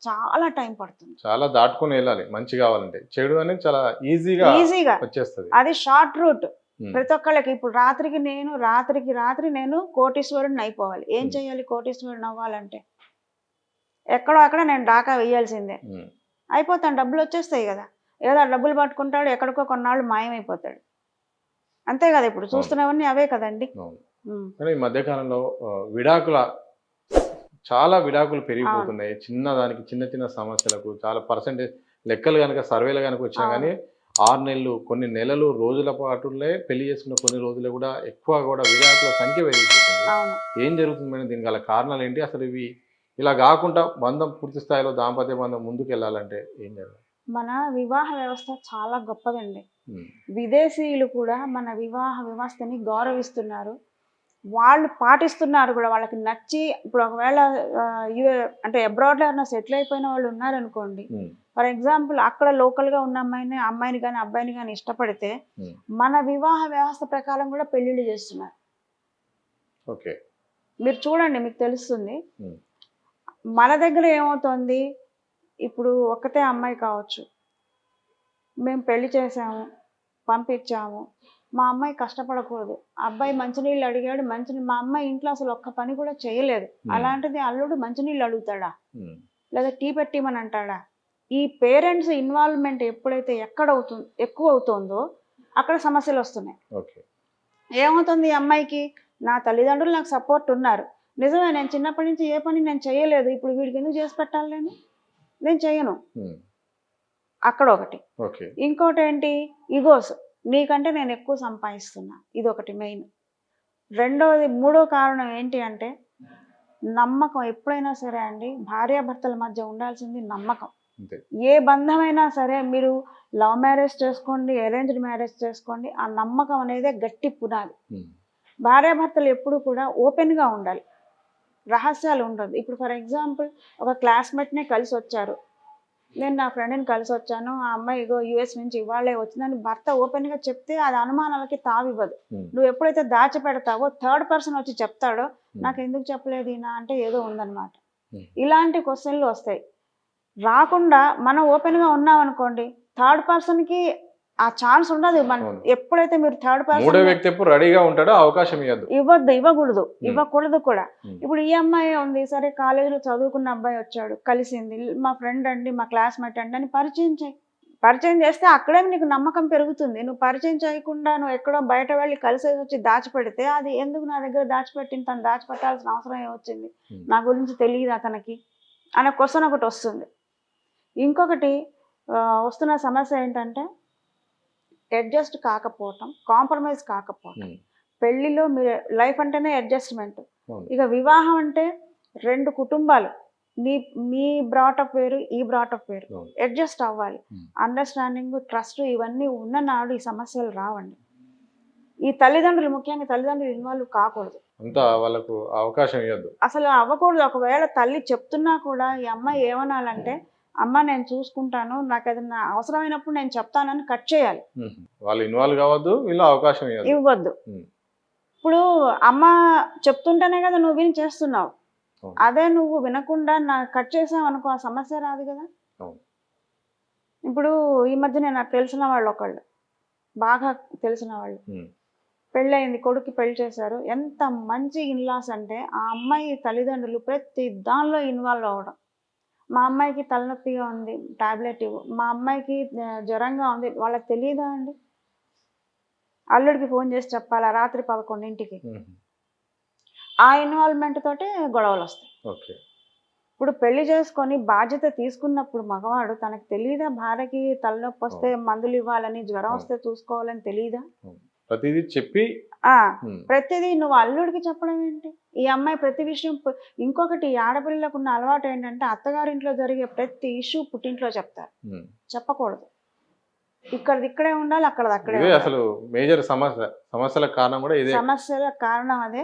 చాలా టైం పడుతుంది. చాలా దాటుకొని వెళ్ళాలి మంచి కావాలంటే. చెడు అనేది చాలా ఈజీగా ఈజీగా వచ్చేస్తది. అది షార్ట్ రూట్. హ్మ్. ప్రతి ఒక్కళ్ళకి ఇప్పుడు రాత్రికి నేను కోటీశ్వరుడిని అయిపోవాలి. ఏం చేయాలి కోటీశ్వరుడిని అవ్వాలంటే? ఎక్కడో అక్కడ నేను డాకా వేయాల్సిందే. హ్మ్. అయిపోతాను, డబ్బులు వచ్చేస్తాయి కదా. ఏదో డబ్బులు పట్టుకుంటాడు, ఎక్కడికో కొన్నాళ్ళు మాయమైపోతాడు. అంతే కదా, ఇప్పుడు అవును. చూస్తున్నవన్నీ అవే కదండి. అవును. కానీ ఈ మధ్య కాలంలో చాలా విడాకులు అవును. పెరిగిపోతున్నాయి. చిన్నదానికి చిన్న చిన్న సమస్యలకు చాలా పర్సెంటేజ్ లెక్కలు గనక సర్వేలు గనక వచ్చినా అవును. గానీ 6 నెలలు, కొన్ని నెలలు, రోజుల పాటులే పెళ్లి చేసుకున్న కొన్ని రోజులే గూడా ఎక్కువ గూడా విడాకుల సంఖ్య పెరిగిపోతుంది. అవును. ఏం జరుగుతుంది మేడం? దీనికి గల కారణాలేంటి? అసలు ఇవి ఇలా గాకుండా బంధం పూర్తి స్థాయిలో దాంపత్య బంధం ముందుకెళ్ళాలంటే ఏం జరగాలి? మన వివాహ వ్యవస్థ చాలా గొప్పదండి. హ్మ్. విదేశీయులు కూడా మన వివాహ వ్యవస్థని గౌరవిస్తున్నారు. వాళ్ళు పాటిస్తున్నారు కూడా. వాళ్ళకి నచ్చి ఇప్పుడు ఒకవేళ అంటే అబ్రాడ్‌లో ఎవరైనా సెటిల్ అయిపోయిన వాళ్ళు ఉన్నారనుకోండి. హ్మ్. ఫర్ ఎగ్జాంపుల్ అక్కడ లోకల్‌గా ఉన్న అమ్మాయిని గాని, అబ్బాయిని గాని ఇష్టపడితే హ్మ్. మన వివాహ వ్యవస్థ ప్రకారం కూడా పెళ్ళిళ్ళు చేస్తున్నారు. ఓకే. మీరు చూడండి మీకు తెలుస్తుంది. హ్మ్. మన దగ్గర ఏమవుతోంది, ఇప్పుడు ఒక్కతే అమ్మాయి కావచ్చు. మేము పెళ్లి చేసాము, పంపించాము. మా అమ్మాయి కష్టపడకూడదు. అబ్బాయి మంచినీళ్ళు అడిగాడు, మా అమ్మాయి ఇంట్లో అసలు ఒక్క పని కూడా చేయలేదు. అలాంటిది అల్లుడు మంచినీళ్ళు అడుగుతాడా? హ్మ్. లేదా టీ పెట్టిమని అంటాడా? ఈ పేరెంట్స్ ఇన్వాల్వ్‌మెంట్ ఎప్పుడైతే ఎక్కువ అవుతుందో అక్కడ సమస్యలు వస్తున్నాయి. ఓకే. ఏమవుతుంది ఈ అమ్మాయికి? నా తల్లిదండ్రులు నాకు సపోర్ట్ ఉన్నారు. నిజమే, నేను చిన్నప్పటి నుంచి ఏ పని నేను చేయలేదు. ఇప్పుడు వీడికి ఎందుకు చేసి పెట్టాలి నేను? నేను చేయను. హ్మ్. అక్కడొకటి. ఓకే. ఇంకోటేంటి? ఇగోస్. నీకంటే నేను ఎక్కువ సంపాదిస్తున్నా. ఇదొకటి మెయిన్. మూడో కారణం ఏంటి అంటే నమ్మకం. ఎప్పుడైనా సరే అండి, భార్యాభర్తల మధ్య ఉండాల్సింది నమ్మకం. అంతే. ఏ బంధమైనా సరే మీరు లవ్ మ్యారేజ్ చేసుకోండి, అరేంజ్డ్ మ్యారేజ్ చేసుకోండి, ఆ నమ్మకం అనేదే గట్టి పునాది. హ్మ్. భార్యాభర్తలు ఎప్పుడూ కూడా ఓపెన్‌గా ఉండాలి. రహస్యాలు ఉండొద్దు. ఇప్పుడు ఫర్ ఎగ్జాంపుల్ ఒక క్లాస్‌మేట్‌నే కలిసొచ్చారు. నేను నా ఫ్రెండ్‌ని కలిసొచ్చాను. ఆ అమ్మాయి ఇగో యూఎస్ నుంచి ఇవాళే వచ్చిందని భర్త ఓపెన్‌గా చెప్తే అది అనుమానాలకి తావివ్వదు. హ్మ్. నువ్వు ఎప్పుడైతే దాచిపెడతావో థర్డ్ పర్సన్ వచ్చి చెప్తాడో హ్మ్. నాకెందుకు చెప్పలేదు ఈయన అంటే ఏదో ఉందన్నమాట. హ్మ్. ఇలాంటి క్వెషన్‌లు వస్తాయి. రాకుండా మనం ఓపెన్‌గా ఉన్నామనుకోండి, థర్డ్ పర్సన్‌కి ఆ ఛాన్స్ ఉండదు. అవును. ఎప్పుడైతే మీరు థర్డ్ మూడో పర్సన్ వ్యక్తి ఎప్పుడు రెడీగా ఉంటాడో అవకాశం ఇయ్యద్దు. ఇవ్వకూడదు కూడా. ఇప్పుడు ఈ అమ్మాయి ఉంది, సరే కాలేజీలో చదువుకున్న అబ్బాయి వచ్చాడు, కలిసింది, మా ఫ్రెండ్ అండి, మా క్లాస్మేట్ అండి అని పరిచయం చేయి. పరిచయం చేస్తే అక్కడే నీకు నమ్మకం పెరుగుతుంది. నువ్వు పరిచయం చేయకుండా నువ్వు ఎక్కడో బయట వెళ్ళి కలిసేసి వచ్చి దాచిపెడితే అది ఎందుకు నా దగ్గర దాచిపెట్టింది, తను దాచిపెట్టాల్సిన అవసరం ఏమొచ్చింది, నా గురించి తెలియదు అతనికి అనే క్వశ్చన్ ఒకటి వస్తుంది. ఇంకొకటి వస్తున్న సమస్య ఏంటంటే అడ్జస్ట్ కాకపోవటం, కాంప్రమైజ్ కాకపోవటం. పెళ్లిలో మీరు లైఫ్ అంటేనే అడ్జస్ట్మెంట్. ఇక వివాహం అంటే 2 కుటుంబాలు, మీ బ్రాటప్ వేరు, ఈ బ్రాటప్ వేరు, అడ్జస్ట్ అవ్వాలి. అండర్స్టాండింగ్, ట్రస్ట్ ఇవన్నీ ఉన్ననాడు ఈ సమస్యలు రావండి. ఈ ముఖ్యంగా తల్లిదండ్రులు ఇన్వాల్వ్ కాకూడదు. అంతా వాళ్ళకు అవకాశం ఇవ్వద్దు. అసలు అవ్వకూడదు. ఒకవేళ తల్లి చెప్తున్నా కూడా ఈ అమ్మాయి ఏమనాలంటే, అమ్మ నేను చూసుకుంటాను, నాకు ఏదైనా అవసరమైనప్పుడు నేను చెప్తానని కట్ చేయాలి. వాళ్ళు ఇన్వాల్వ్ కావద్దు, వీళ్ళు అవకాశం ఇవ్వద్దు. ఇప్పుడు అమ్మ చెప్తుంటేనే కదా నువ్వు విని చేస్తున్నావు. అదే నువ్వు వినకుండా కట్ చేసావు అనుకో, ఆ సమస్య రాదు కదా. ఇప్పుడు ఈ మధ్య నాకు తెలిసిన వాళ్ళు ఒకళ్ళు, బాగా తెలిసిన వాళ్ళు, పెళ్ళయింది, కొడుకు పెళ్లి చేశారు. ఎంత మంచి ఇన్లాస్ అంటే ఆ అమ్మాయి తల్లిదండ్రులు ప్రతి దానిలో ఇన్వాల్వ్ అవ్వడం. మా అమ్మాయికి తలనొప్పిగా ఉంది, టాబ్లెట్ ఇవ్వు. మా అమ్మాయికి జ్వరంగా ఉంది, వాళ్ళకి తెలియదా అండి? అల్లుడికి ఫోన్ చేసి చెప్పాలా రాత్రి 11ంటికి. ఆ ఇన్వాల్వ్మెంట్ తోటే గొడవలు వస్తాయి. ఇప్పుడు పెళ్లి చేసుకొని బాధ్యత తీసుకున్నప్పుడు మగవాడు తనకు తెలియదా భార్యకి తలనొప్పి వస్తే మందులు ఇవ్వాలని, జ్వరం వస్తే చూసుకోవాలని తెలియదా? ప్రతిదీ చెప్పి ప్రతిదీ నువ్వు అల్లుడికి చెప్పడం ఏంటి? ఈ అమ్మాయి ప్రతి విషయం. ఇంకొకటి, ఆడపిల్లలకు ఉన్న అలవాటు ఏంటంటే అత్తగారింట్లో జరిగే ప్రతి ఇష్యూ పుట్టింట్లో చెప్తారు. చెప్పకూడదు. ఇక్కడే ఉండాలి, అక్కడే. అసలు మేజర్ సమస్యల కారణం కూడా ఇదే. సమస్యల కారణం అదే.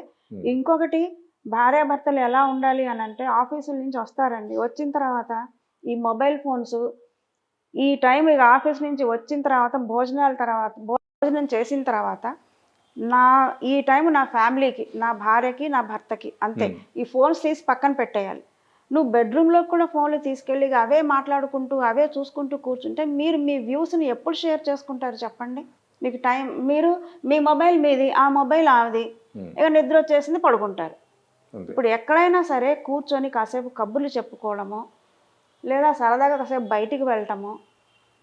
ఇంకొకటి, భార్యాభర్తలు ఎలా ఉండాలి అని అంటే, ఆఫీసుల నుంచి వస్తారండి, వచ్చిన తర్వాత ఈ మొబైల్ ఫోన్స్, ఈ టైం ఇక ఆఫీస్ నుంచి వచ్చిన తర్వాత భోజనం చేసిన తర్వాత ఈ టైం నా ఫ్యామిలీకి, నా భార్యకి, నా భర్తకి అంతే. ఈ ఫోన్స్ తీసి పక్కన పెట్టేయాలి. నువ్వు బెడ్రూమ్లో కూడా ఫోన్లు తీసుకెళ్ళి అవే మాట్లాడుకుంటూ అవే చూసుకుంటూ కూర్చుంటే మీరు మీ వ్యూస్ని ఎప్పుడు షేర్ చేసుకుంటారు చెప్పండి? మీకు టైం, మీరు మీ మొబైల్ మీది, ఆ మొబైల్ ఆమెది, ఇక నిద్ర వచ్చేసింది, పడుకుంటారు. ఇప్పుడు ఎక్కడైనా సరే కూర్చొని కాసేపు కబుర్లు చెప్పుకోవడము, లేదా సరదాగా కాసేపు బయటికి వెళ్ళటము,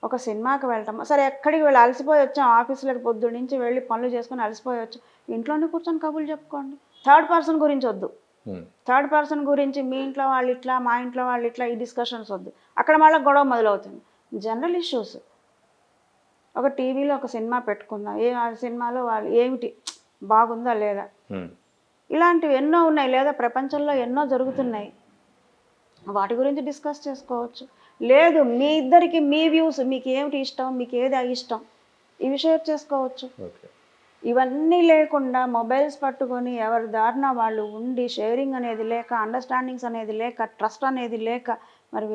ఒక సినిమాకి వెళ్ళటము. సరే ఎక్కడికి వెళ్ళి అలసిపోయి వచ్చాం, ఆఫీసులకు పొద్దున్న నుంచి వెళ్ళి పనులు చేసుకుని అలసిపోయి వచ్చాం, ఇంట్లోనే కూర్చొని కబుర్లు చెప్పుకోండి. థర్డ్ పర్సన్ గురించి వద్దు. థర్డ్ పర్సన్ గురించి మీ ఇంట్లో వాళ్ళు ఇట్లా, మా ఇంట్లో వాళ్ళు ఇట్లా, ఈ డిస్కషన్స్ వద్దు. అక్కడ మళ్ళీ గొడవ మొదలవుతుంది. General issues. ఒక టీవీలో ఒక సినిమా పెట్టుకుందాం, ఆ సినిమాలో వాళ్ళు ఏమిటి బాగుందా లేదా, ఇలాంటివి ఎన్నో ఉన్నాయి, లేదా ప్రపంచంలో ఎన్నో జరుగుతున్నాయి, వాటి గురించి డిస్కస్ చేసుకోవచ్చు. లేదు, మీ ఇద్దరికి మీ వ్యూస్, మీకు ఏమిటి ఇష్టం, మీకు ఏది ఇష్టం, ఇవి షేర్ చేసుకోవచ్చు. ఇవన్నీ లేకుండా మొబైల్స్ పట్టుకొని ఎవరి దారిన వాళ్ళు ఉండి, షేరింగ్ అనేది లేక, అండర్స్టాండింగ్స్ అనేది లేక, ట్రస్ట్ అనేది లేక, మరి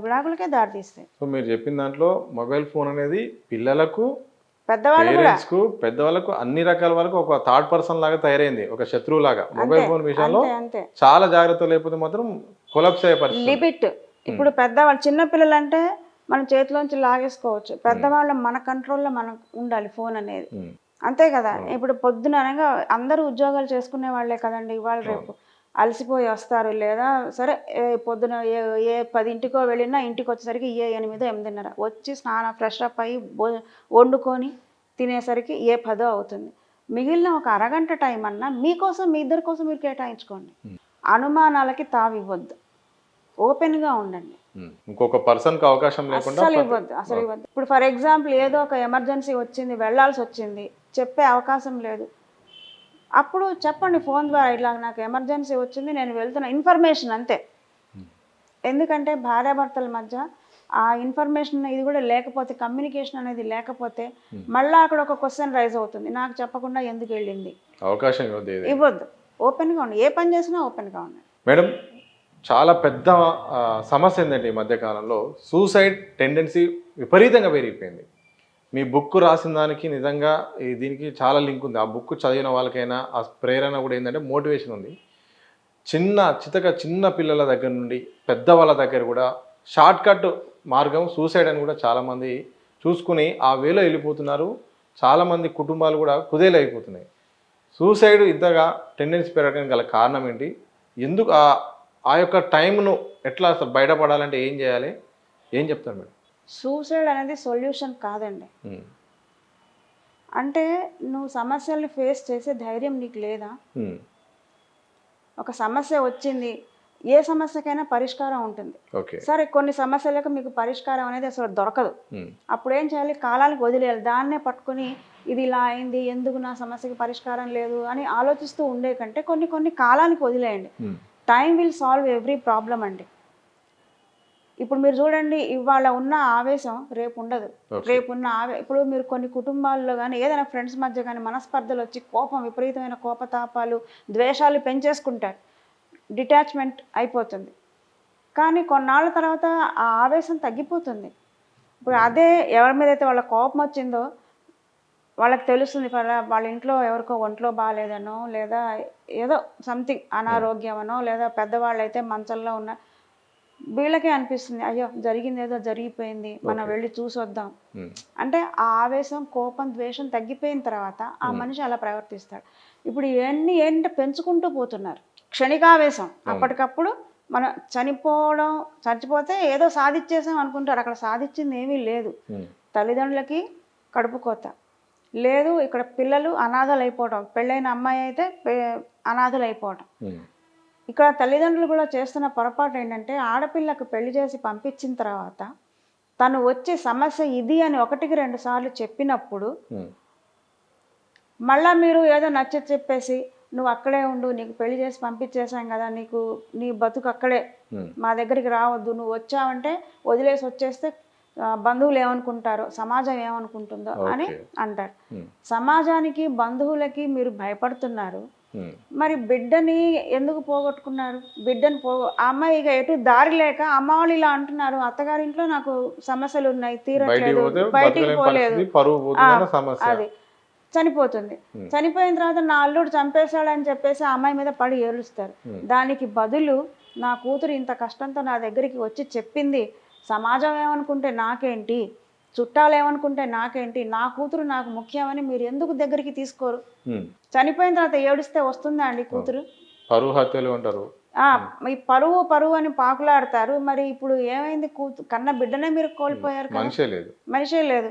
విడాకులకే దారితీస్తాయి. సో మీరు చెప్పిన దాంట్లో మొబైల్ ఫోన్ అనేది పిల్లలకు, పెద్దవాళ్ళకు, అన్ని రకాల వరకు ఒక థర్డ్ పర్సన్ లాగా తయారైంది, ఒక శత్రువు లాగా. మొబైల్ ఫోన్ విషయంలో చాలా జాగ్రత్త లేకపోతే మాత్రం కొలాప్స్ అయ్యే పరిస్థితి. లిమిట్. ఇప్పుడు పెద్దవాళ్ళు, చిన్న పిల్లలు అంటే మనం చేతిలోంచి లాగేసుకోవచ్చు, పెద్దవాళ్ళ మన కంట్రోల్లో మనకు ఉండాలి ఫోన్ అనేది, అంతే కదా. ఇప్పుడు పొద్దున అనగా అందరూ ఉద్యోగాలు చేసుకునే వాళ్ళే కదండి, ఇవాళ రేపు అలసిపోయి వస్తారు, లేదా సరే పొద్దున ఏ 10ంటికో వెళ్ళినా ఇంటికి వచ్చేసరికి 8, 8:30 వచ్చి స్నానం ఫ్రెష్ అప్ అయ్యి వండుకొని తినేసరికి 10 అవుతుంది. మిగిలిన ఒక అరగంట టైం అన్నా మీకోసం, మీ ఇద్దరి కోసం మీరు కేటాయించుకోండి. అనుమానాలకి తావివ్వద్దు, ఓపెన్గా ఉండండి. ఇంకొక పర్సన్కి అవకాశం లేకుండా అసలు ఇవ్వద్దు. ఇప్పుడు ఫర్ ఎగ్జాంపుల్ ఏదో ఒక ఎమర్జెన్సీ వచ్చింది, వెళ్ళాల్సి వచ్చింది, చెప్పే అవకాశం లేదు, అప్పుడు చెప్పండి ఫోన్ ద్వారా, ఇట్లా నాకు ఎమర్జెన్సీ వచ్చింది, నేను వెళ్తున్నా, ఇన్ఫర్మేషన్ అంతే. ఎందుకంటే భార్యాభర్తల మధ్య ఆ ఇన్ఫర్మేషన్ ఇది కూడా లేకపోతే, కమ్యూనికేషన్ అనేది లేకపోతే మళ్ళీ అక్కడ ఒక క్వశ్చన్ రైజ్ అవుతుంది, నాకు చెప్పకుండా ఎందుకు వెళ్ళింది. అవకాశం ఇవ్వద్దు. ఓపెన్గా ఉండి, ఏ పని చేసినా ఓపెన్గా ఉండండి. మేడం, చాలా పెద్ద సమస్య ఏంటంటే ఈ మధ్యకాలంలో సూసైడ్ టెండెన్సీ విపరీతంగా పెరిగిపోయింది. మీ బుక్ రాసిన దానికి నిజంగా దీనికి చాలా లింక్ ఉంది. ఆ బుక్ చదివిన వాళ్ళకైనా ఆ ప్రేరణ కూడా ఏంటంటే మోటివేషన్ ఉంది. చిన్న పిల్లల దగ్గర నుండి పెద్దవాళ్ళ దగ్గర కూడా షార్ట్ కట్ మార్గం సూసైడ్ అని కూడా చాలామంది చూసుకుని ఆ వేలో వెళ్ళిపోతున్నారు. చాలామంది కుటుంబాలు కూడా కుదేలైపోతున్నాయి. సూసైడ్ ఇంతగా టెండెన్సీ పెరగడానికి గల కారణం ఏంటి? ఎందుకు ఆ యొక్క టైంను ఎట్లా అసలు బయటపడాలంటే ఏం చేయాలి, ఏం చెప్తారు మేడం? సూసైడ్ అనేది సొల్యూషన్ కాదండి. అంటే నువ్వు సమస్యల్ని ఫేస్ చేసే ధైర్యం నీకు లేదా? ఒక సమస్య వచ్చింది, ఏ సమస్యకైనా పరిష్కారం ఉంటుంది. సరే, కొన్ని సమస్యలకు మీకు పరిష్కారం అనేది అసలు దొరకదు. అప్పుడు ఏం చేయాలి? కాలానికి వదిలేయాలి. దాన్నే పట్టుకుని ఇది ఇలా అయింది, ఎందుకు నా సమస్యకి పరిష్కారం లేదు అని ఆలోచిస్తూ ఉండే కంటే కొన్ని కాలానికి వదిలేయండి. Time will solve every problem అండి. ఇప్పుడు మీరు చూడండి, ఇవాళ ఉన్న ఆవేశం రేపు ఉండదు. Okay. రేపు ఉన్న ఇప్పుడు మీరు కొన్ని కుటుంబాల్లో కానీ ఏదైనా ఫ్రెండ్స్ మధ్య కానీ మనస్పర్ధలు వచ్చి కోపం, విపరీతమైన కోపతాపాలు, ద్వేషాలు పెంచేసుకుంటారు. డిటాచ్మెంట్ అయిపోతుంది. కానీ కొన్నాళ్ళ తర్వాత ఆ ఆవేశం తగ్గిపోతుంది. ఇప్పుడు అదే ఎవరి మీద అయితే వాళ్ళ కోపం వచ్చిందో వాళ్ళకి తెలుస్తుంది, వాళ్ళ ఇంట్లో ఎవరికో ఒంట్లో బాగాలేదనో, లేదా ఏదో సంథింగ్ అనారోగ్యమనో, లేదా పెద్దవాళ్ళు అయితే మంచంలో ఉన్న వీళ్ళకే అనిపిస్తుంది, అయ్యో జరిగింది ఏదో జరిగిపోయింది, మనం వెళ్ళి చూసి వద్దాం. అంటే ఆ ఆవేశం, కోపం, ద్వేషం తగ్గిపోయిన తర్వాత ఆ మనిషి అలా ప్రవర్తిస్తాడు. ఇప్పుడు ఇవన్నీ ఏంటంటే పెంచుకుంటూ పోతున్నారు. క్షణికావేశం, అప్పటికప్పుడు మనం చచ్చిపోతే ఏదో సాధించేసాం అనుకుంటారు. అక్కడ సాధించింది ఏమీ లేదు. తల్లిదండ్రులకి కడుపు కోత లేదు, ఇక్కడ పిల్లలు అనాథలు అయిపోవటం, పెళ్ళైన అమ్మాయి అయితే అనాథలు అయిపోవటం. ఇక్కడ తల్లిదండ్రులు కూడా చేస్తున్న పొరపాటు ఏంటంటే, ఆడపిల్లకు పెళ్లి చేసి పంపించిన తర్వాత తను వచ్చి సమస్య ఇది అని 1-2 సార్లు చెప్పినప్పుడు మళ్ళా మీరు ఏదో నచ్చ చెప్పేసి నువ్వు అక్కడే ఉండు, నీకు పెళ్లి చేసి పంపించేసాం కదా, నీ బతుకు అక్కడే, మా దగ్గరికి రావద్దు, నువ్వు వచ్చావంటే వదిలేసి వచ్చేస్తే బంధువులు ఏమనుకుంటారో, సమాజం ఏమనుకుంటుందో అని అంటారు. సమాజానికి, బంధువులకి మీరు భయపడుతున్నారు. మరి బిడ్డని ఎందుకు పోగొట్టుకున్నారు? బిడ్డని ఆ అమ్మాయి ఇక ఎటు దారి లేక అమ్మ వాళ్ళు ఇలా అంటున్నారు, అత్తగారింట్లో నాకు సమస్యలు ఉన్నాయి, తీరట్లేదు, బయటికి పోలేదు, అది చనిపోతుంది. చనిపోయిన తర్వాత నా అల్లుడు చంపేశాడని చెప్పేసి ఆ అమ్మాయి మీద పడి ఏడుస్తారు. దానికి బదులు నా కూతురు ఇంత కష్టంతో నా దగ్గరికి వచ్చి చెప్పింది, సమాజం ఏమనుకుంటే నాకేంటి, చుట్టాలు ఏమనుకుంటే నాకేంటి, నా కూతురు నాకు ముఖ్యమని మీరు ఎందుకు దగ్గరికి తీసుకోరు? చనిపోయిన తర్వాత ఏడుస్తే వస్తుందా అండి కూతురు? పరువు హత్యలు అంటారు. ఈ పరువు అని పాకులాడతారు. మరి ఇప్పుడు ఏమైంది? కన్న బిడ్డనే మీరు కోల్పోయారు కదా, మనిషే లేదు.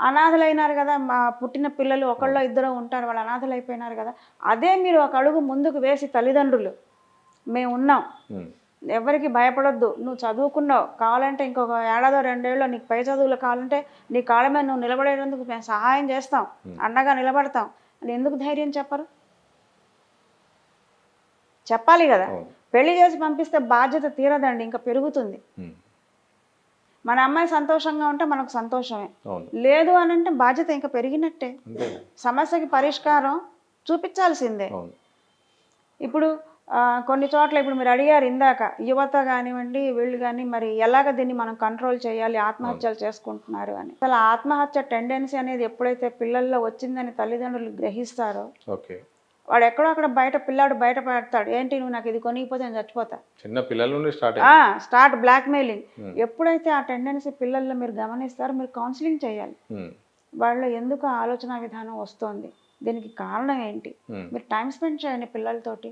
అనాథలైనారు కదా, మా పుట్టిన పిల్లలు ఒకళ్ళో ఇద్దరు ఉంటారు, వాళ్ళు అనాథలు అయిపోయినారు కదా. అదే మీరు ఒక అడుగు ముందుకు వేసి తల్లిదండ్రులు మేము ఉన్నాం, ఎవరికి భయపడొద్దు, నువ్వు చదువుకున్నావు, కావాలంటే ఇంకొక 1-2 ఏళ్ళలో నీకు పై చదువులు కావాలంటే నీ కాళ్ళ మీద నువ్వు నిలబడేందుకు మేము సహాయం చేస్తాం, అండగా నిలబడతాం అని ఎందుకు ధైర్యం చెప్పరు? చెప్పాలి కదా. పెళ్లి చేసి పంపిస్తే బాధ్యత తీరదండి, ఇంకా పెరుగుతుంది. మన అమ్మాయి సంతోషంగా ఉంటే మనకు సంతోషమే, లేదు అని అంటే బాధ్యత ఇంకా పెరిగినట్టే. సమస్యకి పరిష్కారం చూపించాల్సిందే. ఇప్పుడు కొన్ని చోట్ల ఇప్పుడు మీరు అడిగారు ఇందాక, యువత కానివ్వండి, వీళ్ళు కానీ మరి ఎలాగ దీన్ని మనం కంట్రోల్ చేయాలి, ఆత్మహత్యలు చేసుకుంటున్నారు అని. అసలు ఆత్మహత్య టెండెన్సీ అనేది ఎప్పుడైతే పిల్లల్లో వచ్చిందని తల్లిదండ్రులు గ్రహిస్తారో, వాడు ఎక్కడో అక్కడ పిల్లాడు బయట పడతాడు, ఏంటి నువ్వు నాకు ఇది కొనిగిపోతే నేను చచ్చిపోతా, చిన్న పిల్లల నుండి స్టార్ట్ బ్లాక్మెయిలింగ్. ఎప్పుడైతే ఆ టెండెన్సీ పిల్లల్లో మీరు గమనిస్తారో మీరు కౌన్సిలింగ్ చేయాలి. వాళ్ళు ఎందుకు ఆలోచన విధానం వస్తుంది, దీనికి కారణం ఏంటి, మీరు టైం స్పెండ్ చేయండి పిల్లలతోటి.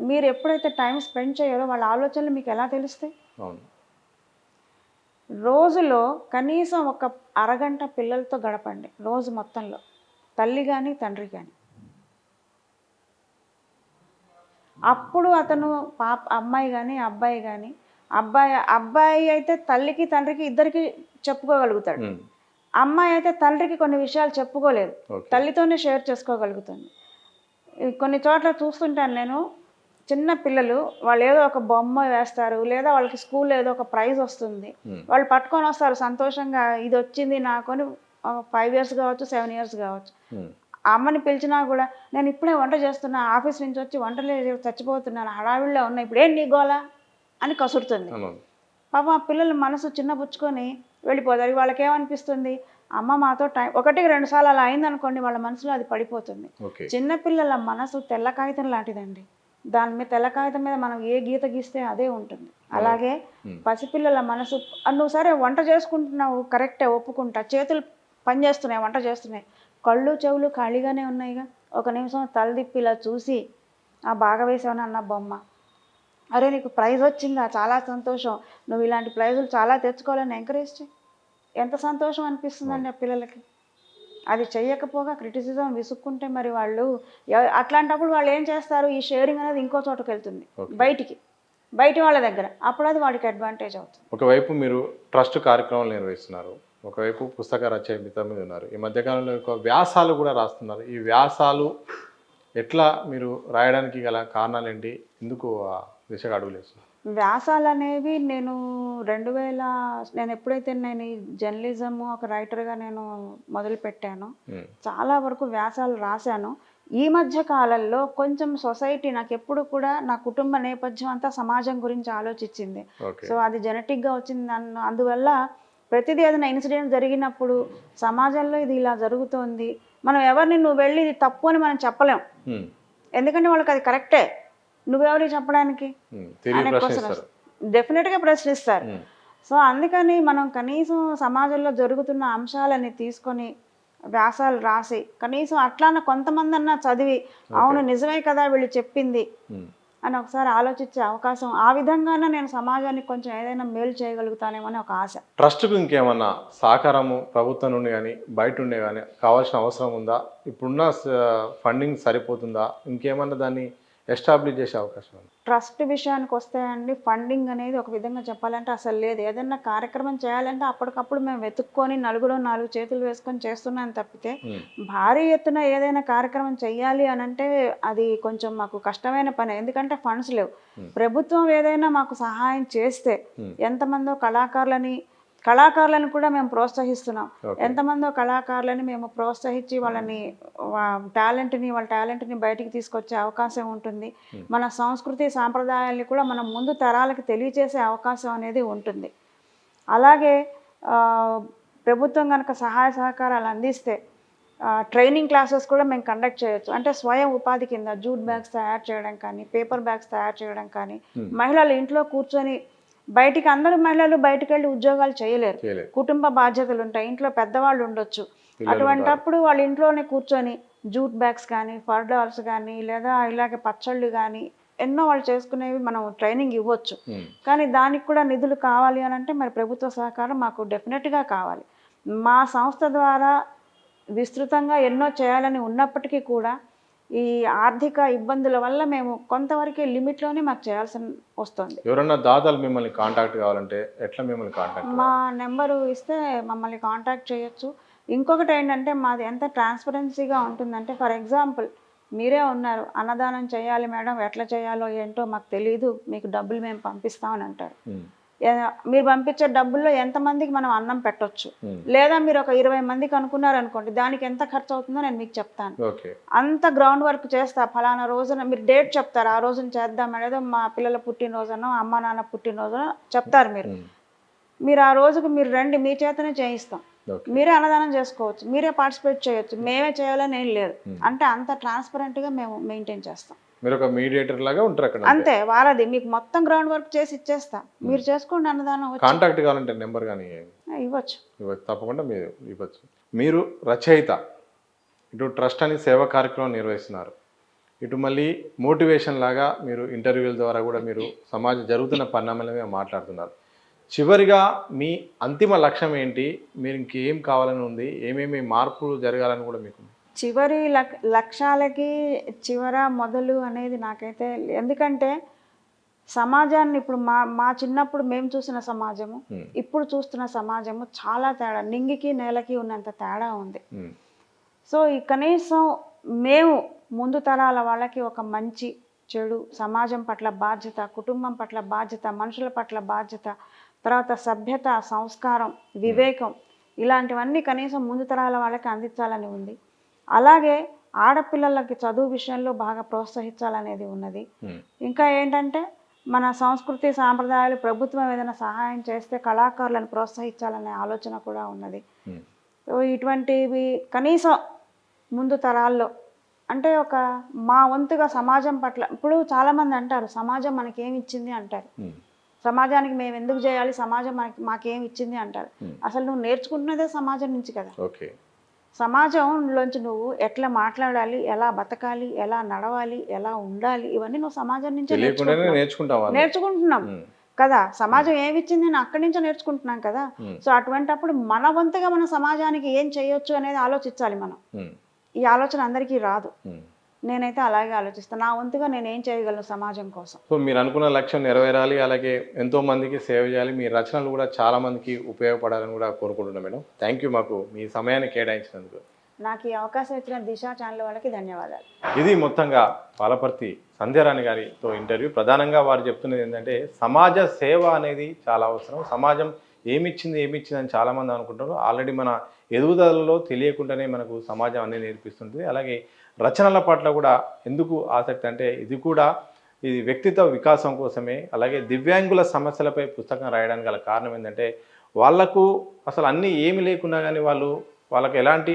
మీరు ఎప్పుడైతే టైం స్పెండ్ చేయరో వాళ్ళ ఆలోచనలు మీకు ఎలా తెలుస్తాయి? రోజులో కనీసం ఒక అరగంట పిల్లలతో గడపండి రోజు మొత్తంలో, తల్లి కానీ తండ్రి కానీ. అప్పుడు అతను అమ్మాయి కానీ అబ్బాయి కానీ, అబ్బాయి అయితే తల్లికి తండ్రికి ఇద్దరికి చెప్పుకోగలుగుతాడు, అమ్మాయి అయితే తండ్రికి కొన్ని విషయాలు చెప్పుకోలేదు, తల్లితోనే షేర్ చేసుకోగలుగుతుంది. కొన్ని చోట్ల చూస్తుంటాను నేను, చిన్న పిల్లలు వాళ్ళు ఏదో ఒక బొమ్మ వేస్తారు, లేదా వాళ్ళకి స్కూల్లో ఏదో ఒక ప్రైజ్ వస్తుంది, వాళ్ళు పట్టుకొని వస్తారు సంతోషంగా, ఇది వచ్చింది నాకు అని. 5 years కావచ్చు, 7 years కావచ్చు. అమ్మని పిలిచినా కూడా నేను ఇప్పుడే వంట చేస్తున్నా, ఆఫీస్ నుంచి వచ్చి వంటలే చచ్చిపోతున్నాను, హడావిడిలో ఉన్నా, ఇప్పుడు ఏం నీ గోలా అని కసురుతుంది. పాపం ఆ పిల్లల మనసు చిన్నపుచ్చుకొని వెళ్ళిపోతారు. వాళ్ళకి ఏమనిపిస్తుంది, అమ్మ మాతో టైం 1-2 సార్లు అలా అయిందనుకోండి, వాళ్ళ మనసులో అది పడిపోతుంది. చిన్నపిల్లల మనసు తెల్ల కాగితం లాంటిదండి, దాని మీద తెల్ల కాగితం మీద మనం ఏ గీత గీస్తే అదే ఉంటుంది. అలాగే పసిపిల్లల మనసు, నువ్వు సరే వంట చేసుకుంటున్నావు కరెక్టే, ఒప్పుకుంటా, చేతులు పని చేస్తున్నాయి, వంట చేస్తున్నాయి, కళ్ళు చెవులు ఖాళీగానే ఉన్నాయిగా, ఒక నిమిషం తలదిప్పి ఇలా చూసి, బాగా వేసావని అన్న బొమ్మ, అరే నీకు ప్రైజ్ వచ్చిందా, చాలా సంతోషం, నువ్వు ఇలాంటి ప్రైజులు చాలా తెచ్చుకోవాలని ఎంకరేజ్ చేయి. ఎంత సంతోషం అనిపిస్తుందండి ఆ పిల్లలకి. అది చెయ్యకపోగా క్రిటిసిజం విసుక్కుంటే మరి వాళ్ళు అట్లాంటప్పుడు వాళ్ళు ఏం చేస్తారు, ఈ షేరింగ్ అనేది ఇంకో చోటకి వెళ్తుంది, బయటి వాళ్ళ దగ్గర, అప్పుడు అది వాడికి అడ్వాంటేజ్ అవుతుంది. ఒకవైపు మీరు ట్రస్ట్ కార్యక్రమాలు నిర్వహిస్తున్నారు, ఒకవైపు పుస్తక రచయిత మీద ఉన్నారు, ఈ మధ్యకాలంలో వ్యాసాలు కూడా రాస్తున్నారు. ఈ వ్యాసాలు ఎట్లా మీరు రాయడానికి గల కారణాలు ఏంటి, ఎందుకు ఆ దిశగా అడుగులేస్తున్నారు? వ్యాసాలు అనేవి నేను నేను ఎప్పుడైతే నేను ఈ జర్నలిజము ఒక రైటర్గా నేను మొదలుపెట్టానో ఉమ్, చాలా వరకు వ్యాసాలు రాశాను. ఈ మధ్య కాలంలో కొంచెం సొసైటీ నాకు ఎప్పుడు కూడా నా కుటుంబ నేపథ్యం అంతా సమాజం గురించి ఆలోచించింది. ఓకే. సో అది జెనెటిక్గా వచ్చింది అందువల్ల ప్రతిదీ ఏదైనా ఇన్సిడెంట్ జరిగినప్పుడు సమాజంలో ఇది ఇలా జరుగుతోంది, మనం ఎవరిని నువ్వు వెళ్ళి ఇది తప్పు అని మనం చెప్పలేం, ఉమ్, ఎందుకంటే వాళ్ళకి అది కరెక్టే, నువ్వెవరికి చెప్పడానికి తిరిగి అనే క్వశ్చన్ ప్రశ్నిస్తారు. డెఫినెట్గా ప్రశ్నిస్తారు. ఉమ్, సో అందుకని మనం కనీసం సమాజంలో జరుగుతున్న అంశాలని తీసుకొని వ్యాసాలు రాసి కనీసం అట్లాన కొంతమంది అన్నా చదివి అవును నిజమే కదా వీళ్ళు చెప్పింది ఉమ్. అని ఒకసారి ఆలోచించే అవకాశం, ఆ విధంగానే నేను సమాజానికి కొంచెం ఏదైనా మేలు చేయగలుగుతానేమో అని ఒక ఆశ. ట్రస్ట్కు ఇంకేమన్నా సహకారము ప్రభుత్వం నుండి కానీ బయట ఉండే కానీ కావాల్సిన అవసరం ఉందా? ఇప్పుడున్న ఫండింగ్ సరిపోతుందా? ఇంకేమన్నా దాన్ని ఎస్టాబ్లిష్ చేసే అవకాశం ఉందా? ట్రస్ట్ విషయానికి వస్తే అండి, ఫండింగ్ అనేది ఒక విధంగా చెప్పాలంటే అసలు లేదు. ఏదైనా కార్యక్రమం చేయాలంటే అప్పటికప్పుడు మేము వెతుక్కొని నలుగురు 4 చేతులు వేసుకొని చేస్తున్నాను తప్పితే భారీ ఎత్తున ఏదైనా కార్యక్రమం చెయ్యాలి అని అంటే అది కొంచెం మాకు కష్టమైన పని. ఎందుకంటే ఫండ్స్ లేవు. ప్రభుత్వం ఏదైనా మాకు సహాయం చేస్తే ఎంతమందో కళాకారులను కూడా మేము ప్రోత్సహిస్తున్నాం. ఎంతమందో కళాకారులని మేము ప్రోత్సహించి వాళ్ళ టాలెంట్ని బయటికి తీసుకొచ్చే అవకాశం ఉంటుంది. మన సంస్కృతి సాంప్రదాయాల్ని కూడా మనం ముందు తరాలకి తెలియచేసే అవకాశం అనేది ఉంటుంది. అలాగే ప్రభుత్వం కనుక సహాయ సహకారాలు అందిస్తే ట్రైనింగ్ క్లాసెస్ కూడా మేము కండక్ట్ చేయొచ్చు. అంటే స్వయం ఉపాధి కింద జూట్ బ్యాగ్స్ తయారు చేయడం కానీ, పేపర్ బ్యాగ్స్ తయారు చేయడం కానీ, మహిళలు ఇంట్లో కూర్చొని అందరూ మహిళలు బయటకు వెళ్ళి ఉద్యోగాలు చేయలేరు, కుటుంబ బాధ్యతలు ఉంటాయి, ఇంట్లో పెద్దవాళ్ళు ఉండొచ్చు. అటువంటప్పుడు వాళ్ళ ఇంట్లోనే కూర్చొని జూట్ బ్యాగ్స్ కానీ, ఫర్డాల్స్ కానీ, లేదా ఇలాగే పచ్చళ్ళు కానీ ఎన్నో వాళ్ళు చేసుకునేవి మనం ట్రైనింగ్ ఇవ్వచ్చు. కానీ దానికి కూడా నిధులు కావాలి అని అంటే మరి ప్రభుత్వ సహకారం మాకు డెఫినెట్గా కావాలి. మా సంస్థ ద్వారా విస్తృతంగా ఎన్నో చేయాలని ఉన్నప్పటికీ కూడా ఈ ఆర్థిక ఇబ్బందుల వల్ల మేము కొంతవరకు లిమిట్లోనే మాకు చేయాల్సి వస్తుంది. ఎవరన్నా దాతలు మిమ్మల్ని కాంటాక్ట్ కావాలంటే ఎట్లా మిమ్మల్ని కాంటాక్ట్? మా నెంబరు ఇస్తే మమ్మల్ని కాంటాక్ట్ చేయొచ్చు. ఇంకొకటి ఏంటంటే మాది ఎంత ట్రాన్స్పరెన్సీగా ఉంటుందంటే, ఫర్ ఎగ్జాంపుల్ మీరే ఉన్నారు, అన్నదానం చేయాలి మేడం, ఎట్లా చేయాలో ఏంటో మాకు తెలియదు, మీకు డబ్బులు మేము పంపిస్తామని అంటారు. మీరు పంపించే డబ్బుల్లో ఎంతమందికి మనం అన్నం పెట్టొచ్చు, లేదా మీరు ఒక 20 మందికి అనుకున్నారనుకోండి, దానికి ఎంత ఖర్చు అవుతుందో నేను మీకు చెప్తాను. అంత గ్రౌండ్ వర్క్ చేస్తా. ఫలానా రోజున మీరు డేట్ చెప్తారు, ఆ రోజున చేద్దాం అనేది, మా పిల్లల పుట్టినరోజునో అమ్మ నాన్న పుట్టినరోజునో చెప్తారు. మీరు ఆ రోజుకు మీరు రండి, మీ చేతనే చేయిస్తాం, మీరే అన్నదానం చేసుకోవచ్చు, మీరే పార్టిసిపేట్ చేయొచ్చు, మేమే చేయాలని ఏం లేదు. అంటే అంత ట్రాన్స్పరెంట్గా మేము మెయింటైన్ చేస్తాం. మీరు ఒక మీడియేటర్ లాగా ఉంటారు అక్కడ. అంతే, వారది మీకు మొత్తం గ్రౌండ్ వర్క్ చేసి ఇచ్చేస్తా, మీరు చేసుకోండి అన్నదానం. కాంటాక్ట్ కావాలంటే నెంబర్ కానీ ఇవ్వచ్చు, తప్పకుండా మీరు ఇవ్వచ్చు. మీరు రచయిత, ఇటు ట్రస్ట్ అని సేవా కార్యక్రమం నిర్వహిస్తున్నారు, ఇటు మళ్ళీ మోటివేషన్ లాగా మీరు ఇంటర్వ్యూల ద్వారా కూడా మీరు జరుగుతున్న పరిణామాల మీద మాట్లాడుతున్నారు. చివరిగా మీ అంతిమ లక్ష్యం ఏంటి? మీరు ఇంకేం కావాలని ఉంది? ఏమేమి మార్పులు జరగాలని కూడా మీకు? చివరి లక్ష్యాలకి మొదలు అనేది నాకైతే, ఎందుకంటే సమాజాన్ని ఇప్పుడు మా చిన్నప్పుడు మేము చూసిన సమాజము, ఇప్పుడు చూస్తున్న సమాజము చాలా తేడా, నింగికి నేలకి ఉన్నంత తేడా ఉంది. సో ఈ కనీసం మేము ముందు తరాల వాళ్ళకి ఒక మంచి చెడు, సమాజం పట్ల బాధ్యత, కుటుంబం పట్ల బాధ్యత, మనుషుల పట్ల బాధ్యత, తర్వాత సభ్యత, సంస్కారం, వివేకం, ఇలాంటివన్నీ కనీసం ముందు తరాల వాళ్ళకి అందించాలని ఉంది. అలాగే ఆడపిల్లలకి చదువు విషయంలో బాగా ప్రోత్సహించాలనేది ఉన్నది. ఇంకా ఏంటంటే మన సంస్కృతి సాంప్రదాయాలు ప్రభుత్వం ఏదైనా సహాయం చేస్తే కళాకారులను ప్రోత్సహించాలనే ఆలోచన కూడా ఉన్నది. ఇటువంటివి కనీసం ముందు తరాల్లో అంటే మా వంతుగా సమాజం పట్ల, ఇప్పుడు చాలామంది అంటారు సమాజం మనకేమి ఇచ్చింది అంటారు, సమాజానికి మేము ఎందుకు చేయాలి, సమాజం మాకేమి ఇచ్చింది అంటారు. అసలు నువ్వు నేర్చుకుంటున్నదే సమాజం నుంచి కదా. సమాజంలోంచి నువ్వు ఎట్లా మాట్లాడాలి, ఎలా బతకాలి, ఎలా నడవాలి, ఎలా ఉండాలి, ఇవన్నీ నువ్వు సమాజం నుంచే నేర్చుకుంటున్నాం కదా. సమాజం ఏమిచ్చింది నేను అక్కడి నుంచే నేర్చుకుంటున్నాం కదా. సో అటువంటప్పుడు మన వంతుగా మన సమాజానికి ఏం చేయొచ్చు అనేది ఆలోచించాలి మనం. ఈ ఆలోచన అందరికీ రాదు. నేనైతే అలాగే ఆలోచిస్తాను, నా వంతుగా నేను ఏం చేయగలను సమాజం కోసం. సో మీరు అనుకున్న లక్ష్యం నెరవేరాలి, అలాగే ఎంతో మందికి సేవ చేయాలి, మీ రచనలు కూడా చాలా మందికి ఉపయోగపడాలని కూడా కోరుకుంటున్నాను మేడం. థ్యాంక్ యూ మాకు మీ సమయాన్ని కేటాయించినందుకు. నాకు ఈ అవకాశం ఇచ్చిన దిశ ఛానల్ వాళ్ళకి ధన్యవాదాలు. ఇది మొత్తంగా పాలపర్తి సంధ్యారాణి గారితో ఇంటర్వ్యూ. ప్రధానంగా వారు చెప్తున్నది ఏంటంటే సమాజ సేవ అనేది చాలా అవసరం. సమాజం ఏమిచ్చింది అని చాలామంది అనుకుంటారు. ఆల్రెడీ మన ఎదుగుదలలో తెలియకుండానే మనకు సమాజం అన్నీ నేర్పిస్తుంది. అలాగే రచనల పట్ల కూడా ఎందుకు ఆసక్తి అంటే ఇది వ్యక్తిత్వ వికాసం కోసమే. అలాగే దివ్యాంగుల సమస్యలపై పుస్తకం రాయడానికి గల కారణం ఏంటంటే వాళ్లకు అసలు అన్నీ ఏమి లేకున్నా కానీ వాళ్ళకి ఎలాంటి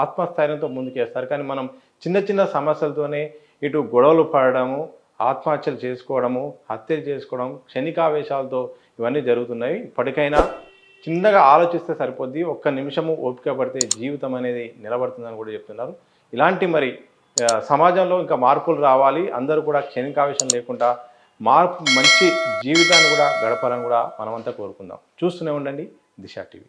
ఆత్మస్థైర్యంతో ముందుకేస్తారు. కానీ మనం చిన్న చిన్న సమస్యలతోనే ఇటు గొడవలు పడడము, ఆత్మహత్యలు చేసుకోవడము, హత్యలు చేసుకోవడం, క్షణికావేశాలతో ఇవన్నీ జరుగుతున్నాయి. ఇప్పటికైనా చిన్నగా ఆలోచిస్తే సరిపోద్ది. ఒక్క నిమిషము ఓపిక పడితే జీవితం అనేది నిలబడుతుందని కూడా చెప్తున్నారు. ఇలాంటి సమాజంలో ఇంకా మార్పులు రావాలి. అందరూ కూడా క్షణికావేశం లేకుండా మంచి జీవితాన్ని కూడా గడపాలని కూడా మనమంతా కోరుకుందాం. చూస్తూనే ఉండండి దిశ టీవీ.